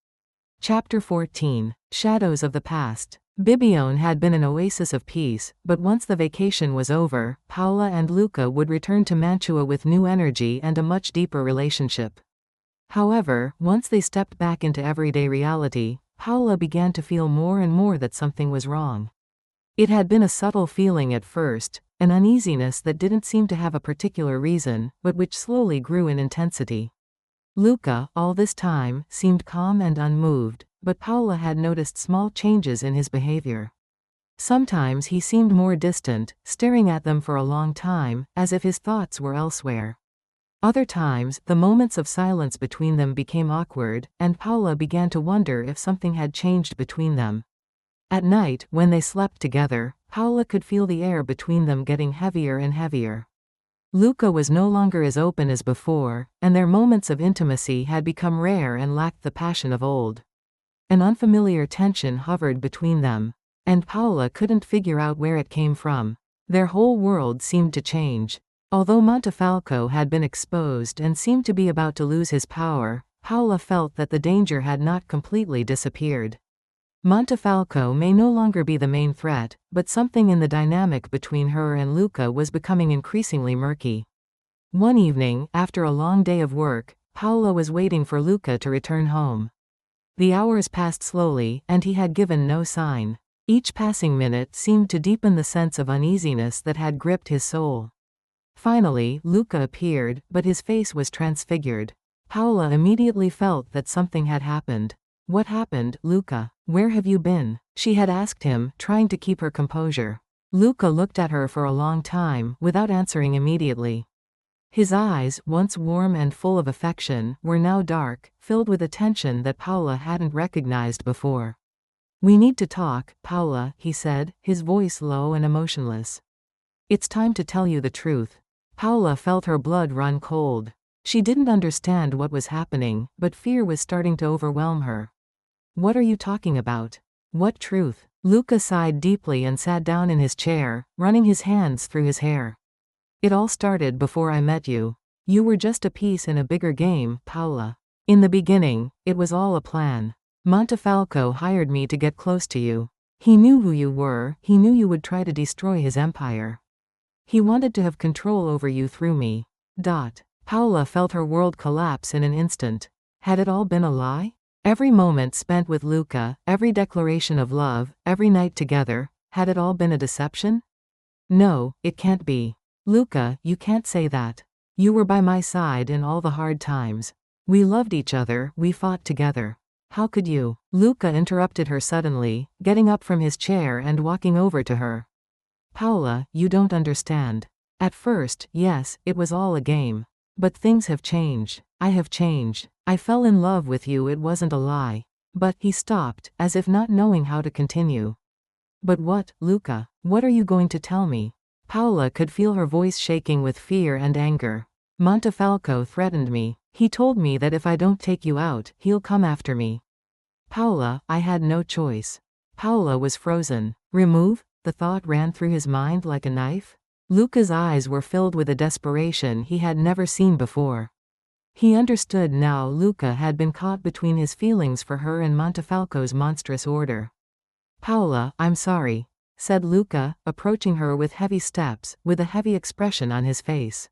Chapter 14. Shadows of the Past. Bibione had been an oasis of peace, but once the vacation was over, Paola and Luca would return to Mantua with new energy and a much deeper relationship. However, once they stepped back into everyday reality, Paola began to feel more and more that something was wrong. It had been a subtle feeling at first, an uneasiness that didn't seem to have a particular reason, but which slowly grew in intensity. Luca, all this time, seemed calm and unmoved, but Paola had noticed small changes in his behavior. Sometimes he seemed more distant, staring at them for a long time, as if his thoughts were elsewhere. Other times, the moments of silence between them became awkward, and Paola began to wonder if something had changed between them. At night, when they slept together, Paola could feel the air between them getting heavier and heavier. Luca was no longer as open as before, and their moments of intimacy had become rare and lacked the passion of old. An unfamiliar tension hovered between them, and Paola couldn't figure out where it came from. Their whole world seemed to change. Although Montefalco had been exposed and seemed to be about to lose his power, Paola felt that the danger had not completely disappeared. Montefalco may no longer be the main threat, but something in the dynamic between her and Luca was becoming increasingly murky. One evening, after a long day of work, Paola was waiting for Luca to return home. The hours passed slowly, and he had given no sign. Each passing minute seemed to deepen the sense of uneasiness that had gripped his soul. Finally, Luca appeared, but his face was transfigured. Paola immediately felt that something had happened. "What happened, Luca? Where have you been?" she had asked him, trying to keep her composure. Luca looked at her for a long time, without answering immediately. His eyes, once warm and full of affection, were now dark, filled with a tension that Paola hadn't recognized before. "We need to talk, Paola," he said, his voice low and emotionless. "It's time to tell you the truth." Paola felt her blood run cold. She didn't understand what was happening, but fear was starting to overwhelm her. "What are you talking about? What truth?" Luca sighed deeply and sat down in his chair, running his hands through his hair. "It all started before I met you. You were just a piece in a bigger game, Paola. In the beginning, it was all a plan. Montefalco hired me to get close to you. He knew who you were, he knew you would try to destroy his empire. He wanted to have control over you through me." Paola felt her world collapse in an instant. Had it all been a lie? Every moment spent with Luca, every declaration of love, every night together, had it all been a deception? "No, it can't be. Luca, you can't say that. You were by my side in all the hard times. We loved each other, we fought together. How could you?" Luca interrupted her suddenly, getting up from his chair and walking over to her. "Paola, you don't understand. At first, yes, it was all a game. But things have changed. I have changed. I fell in love with you, it wasn't a lie." But he stopped, as if not knowing how to continue. "But what, Luca? What are you going to tell me?" Paola could feel her voice shaking with fear and anger. "Montefalco threatened me. He told me that if I don't take you out, he'll come after me." "Paola, I had no choice." Paola was frozen. Remove? The thought ran through his mind like a knife. Luca's eyes were filled with a desperation he had never seen before. He understood now Luca had been caught between his feelings for her and Montefalco's monstrous order. "Paola, I'm sorry," said Luca, approaching her with heavy steps, with a heavy expression on his face.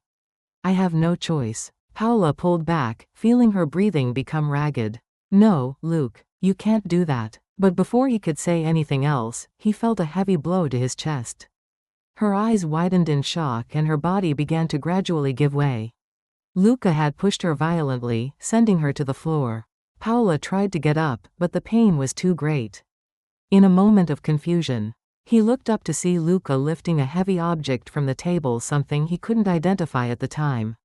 "I have no choice." Paola pulled back, feeling her breathing become ragged. "No, Luke, you can't do that." But before he could say anything else, he felt a heavy blow to his chest. Her eyes widened in shock and her body began to gradually give way. Luca had pushed her violently, sending her to the floor. Paola tried to get up, but the pain was too great. In a moment of confusion, he looked up to see Luca lifting a heavy object from the table, something he couldn't identify at the time.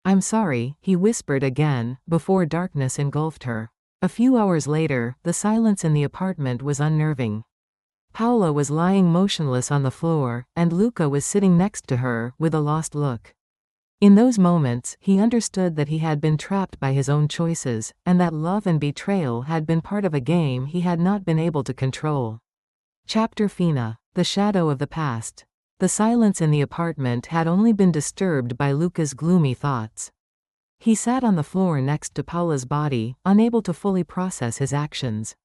"I'm sorry," he whispered again, before darkness engulfed her. A few hours later, the silence in the apartment was unnerving. Paola was lying motionless on the floor, and Luca was sitting next to her, with a lost look. In those moments, he understood that he had been trapped by his own choices, and that love and betrayal had been part of a game he had not been able to control. Chapter Fina. The Shadow of the Past. The silence in the apartment had only been disturbed by Luca's gloomy thoughts. He sat on the floor next to Paola's body, unable to fully process his actions.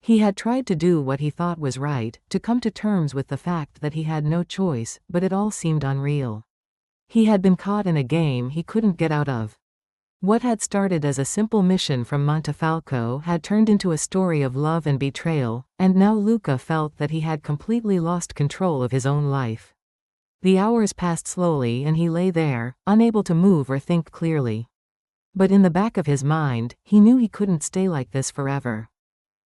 He had tried to do what he thought was right, to come to terms with the fact that he had no choice, but it all seemed unreal. He had been caught in a game he couldn't get out of. What had started as a simple mission from Montefalco had turned into a story of love and betrayal, and now Luca felt that he had completely lost control of his own life. The hours passed slowly and he lay there, unable to move or think clearly. But in the back of his mind, he knew he couldn't stay like this forever.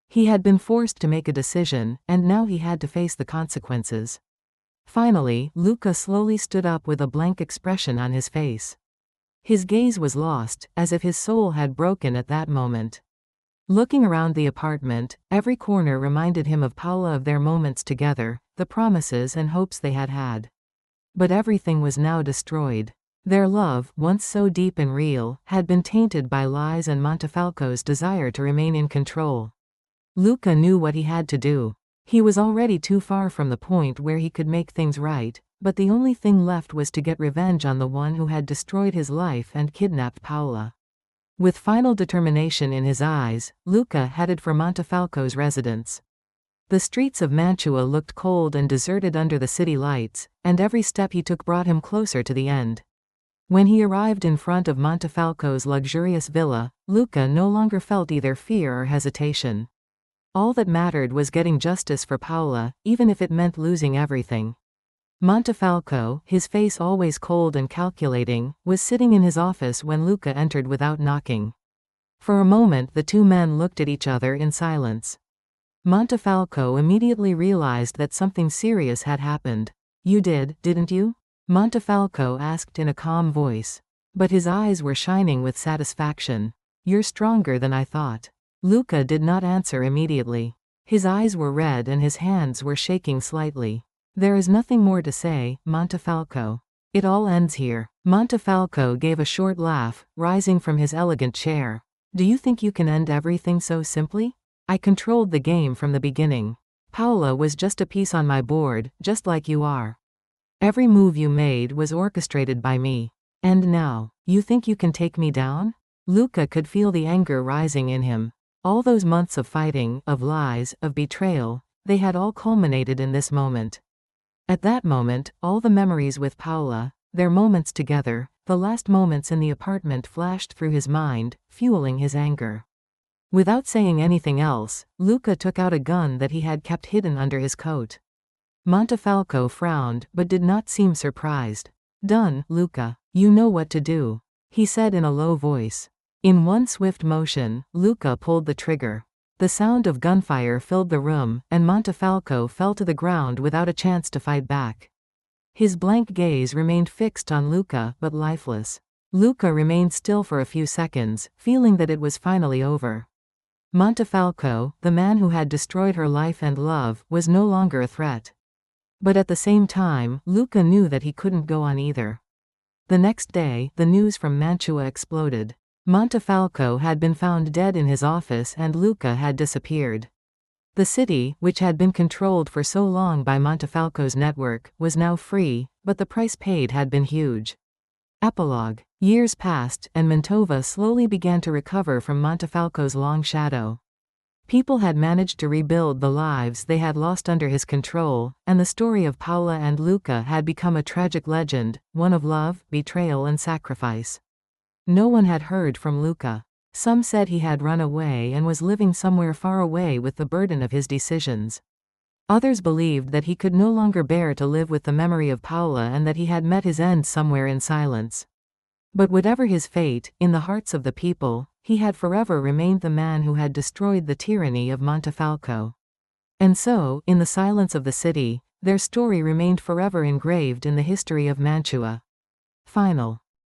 He had been forced to make a decision, and now he had to face the consequences. Finally, Luca slowly stood up with a blank expression on his face. His gaze was lost, as if his soul had broken at that moment. Looking around the apartment, every corner reminded him of Paola, of their moments together, the promises and hopes they had had. But everything was now destroyed. Their love, once so deep and real, had been tainted by lies and Montefalco's desire to remain in control. Luca knew what he had to do. He was already too far from the point where he could make things right, but the only thing left was to get revenge on the one who had destroyed his life and kidnapped Paola. With final determination in his eyes, Luca headed for Montefalco's residence. The streets of Mantua looked cold and deserted under the city lights, and every step he took brought him closer to the end. When he arrived in front of Montefalco's luxurious villa, Luca no longer felt either fear or hesitation. All that mattered was getting justice for Paola, even if it meant losing everything. Montefalco, his face always cold and calculating, was sitting in his office when Luca entered without knocking. For a moment the two men looked at each other in silence. Montefalco immediately realized that something serious had happened. "You didn't you?" Montefalco asked in a calm voice. But his eyes were shining with satisfaction. "You're stronger than I thought." Luca did not answer immediately. His eyes were red and his hands were shaking slightly. "There is nothing more to say, Montefalco. It all ends here." Montefalco gave a short laugh, rising from his elegant chair. "Do you think you can end everything so simply? I controlled the game from the beginning. Paola was just a piece on my board, just like you are. Every move you made was orchestrated by me. And now, you think you can take me down?" Luca could feel the anger rising in him. All those months of fighting, of lies, of betrayal, they had all culminated in this moment. At that moment, all the memories with Paola, their moments together, the last moments in the apartment flashed through his mind, fueling his anger. Without saying anything else, Luca took out a gun that he had kept hidden under his coat. Montefalco frowned, but did not seem surprised. "Done, Luca. You know what to do," he said in a low voice. In one swift motion, Luca pulled the trigger. The sound of gunfire filled the room, and Montefalco fell to the ground without a chance to fight back. His blank gaze remained fixed on Luca, but lifeless. Luca remained still for a few seconds, feeling that it was finally over. Montefalco, the man who had destroyed her life and love, was no longer a threat. But at the same time, Luca knew that he couldn't go on either. The next day, the news from Mantua exploded. Montefalco had been found dead in his office and Luca had disappeared. The city, which had been controlled for so long by Montefalco's network, was now free, but the price paid had been huge. Epilogue. Years passed, and Mantova slowly began to recover from Montefalco's long shadow. People had managed to rebuild the lives they had lost under his control, and the story of Paola and Luca had become a tragic legend, one of love, betrayal and sacrifice. No one had heard from Luca. Some said he had run away and was living somewhere far away with the burden of his decisions. Others believed that he could no longer bear to live with the memory of Paola and that he had met his end somewhere in silence. But whatever his fate, in the hearts of the people, he had forever remained the man who had destroyed the tyranny of Montefalco. And so, in the silence of the city, their story remained forever engraved in the history of Mantua. Final.